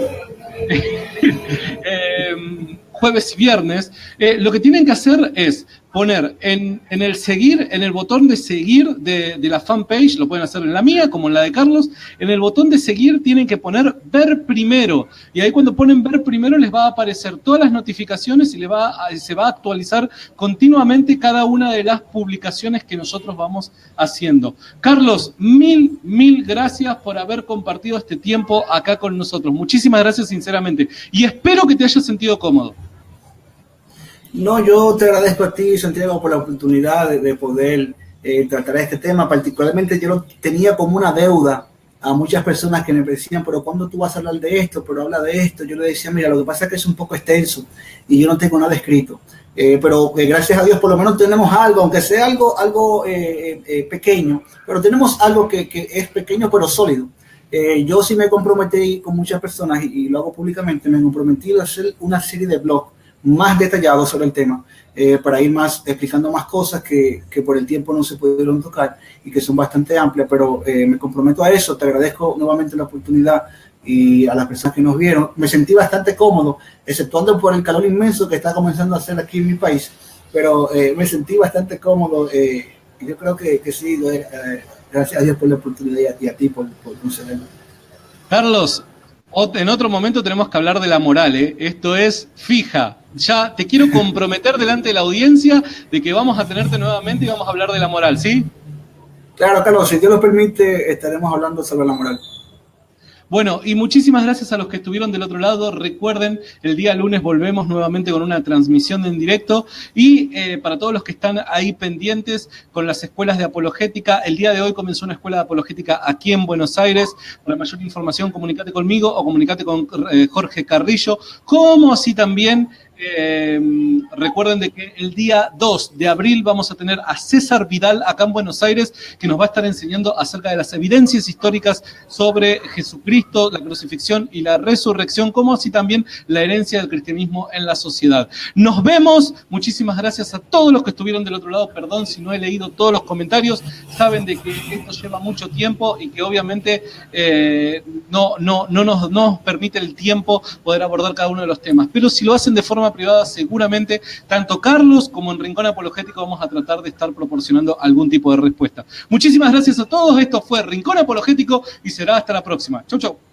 Jueves y viernes, lo que tienen que hacer es poner en el seguir, en el botón de seguir de la fanpage, lo pueden hacer en la mía como en la de Carlos, en el botón de seguir tienen que poner ver primero, y ahí cuando ponen ver primero les va a aparecer todas las notificaciones y se va a actualizar continuamente cada una de las publicaciones que nosotros vamos haciendo. Carlos, mil gracias por haber compartido este tiempo acá con nosotros. Muchísimas gracias sinceramente, y espero que te hayas sentido cómodo. No, yo te agradezco a ti, Santiago, por la oportunidad de poder tratar este tema. Particularmente yo lo tenía como una deuda a muchas personas que me decían, pero ¿cuándo tú vas a hablar de esto? Pero habla de esto. Yo le decía, mira, lo que pasa es que es un poco extenso y yo no tengo nada escrito. Pero gracias a Dios por lo menos tenemos algo, aunque sea algo pequeño, pero tenemos algo que es pequeño pero sólido. Yo sí me comprometí con muchas personas y lo hago públicamente, me comprometí a hacer una serie de blogs más detallados sobre el tema, para ir explicando más cosas que por el tiempo no se pudieron tocar y que son bastante amplias, pero me comprometo a eso. Te agradezco nuevamente la oportunidad y a las personas que nos vieron. Me sentí bastante cómodo, exceptuando por el calor inmenso que está comenzando a hacer aquí en mi país, pero me sentí bastante cómodo y yo creo que sí, gracias a Dios por la oportunidad y a ti por concederlo. Carlos, en otro momento tenemos que hablar de la moral, ¿eh? Esto es fija. Ya te quiero comprometer delante de la audiencia de que vamos a tenerte nuevamente y vamos a hablar de la moral, ¿sí? Claro, Carlos, si Dios lo permite, estaremos hablando sobre la moral. Bueno, y muchísimas gracias a los que estuvieron del otro lado. Recuerden, el día lunes volvemos nuevamente con una transmisión en directo. Y para todos los que están ahí pendientes con las escuelas de apologética, el día de hoy comenzó una escuela de apologética aquí en Buenos Aires. Para mayor información, comunícate conmigo o comunícate con Jorge Carrillo, como así también. Recuerden de que el día 2 de abril vamos a tener a César Vidal acá en Buenos Aires, que nos va a estar enseñando acerca de las evidencias históricas sobre Jesucristo, la crucifixión y la resurrección, como así también la herencia del cristianismo en la sociedad. Nos vemos, muchísimas gracias a todos los que estuvieron del otro lado. Perdón si no he leído todos los comentarios, saben de que esto lleva mucho tiempo y que obviamente no nos permite el tiempo poder abordar cada uno de los temas, pero si lo hacen de forma privada, seguramente tanto Carlos como en Rincón Apologético vamos a tratar de estar proporcionando algún tipo de respuesta. Muchísimas gracias a todos. Esto fue Rincón Apologético y será hasta la próxima. Chau, chau.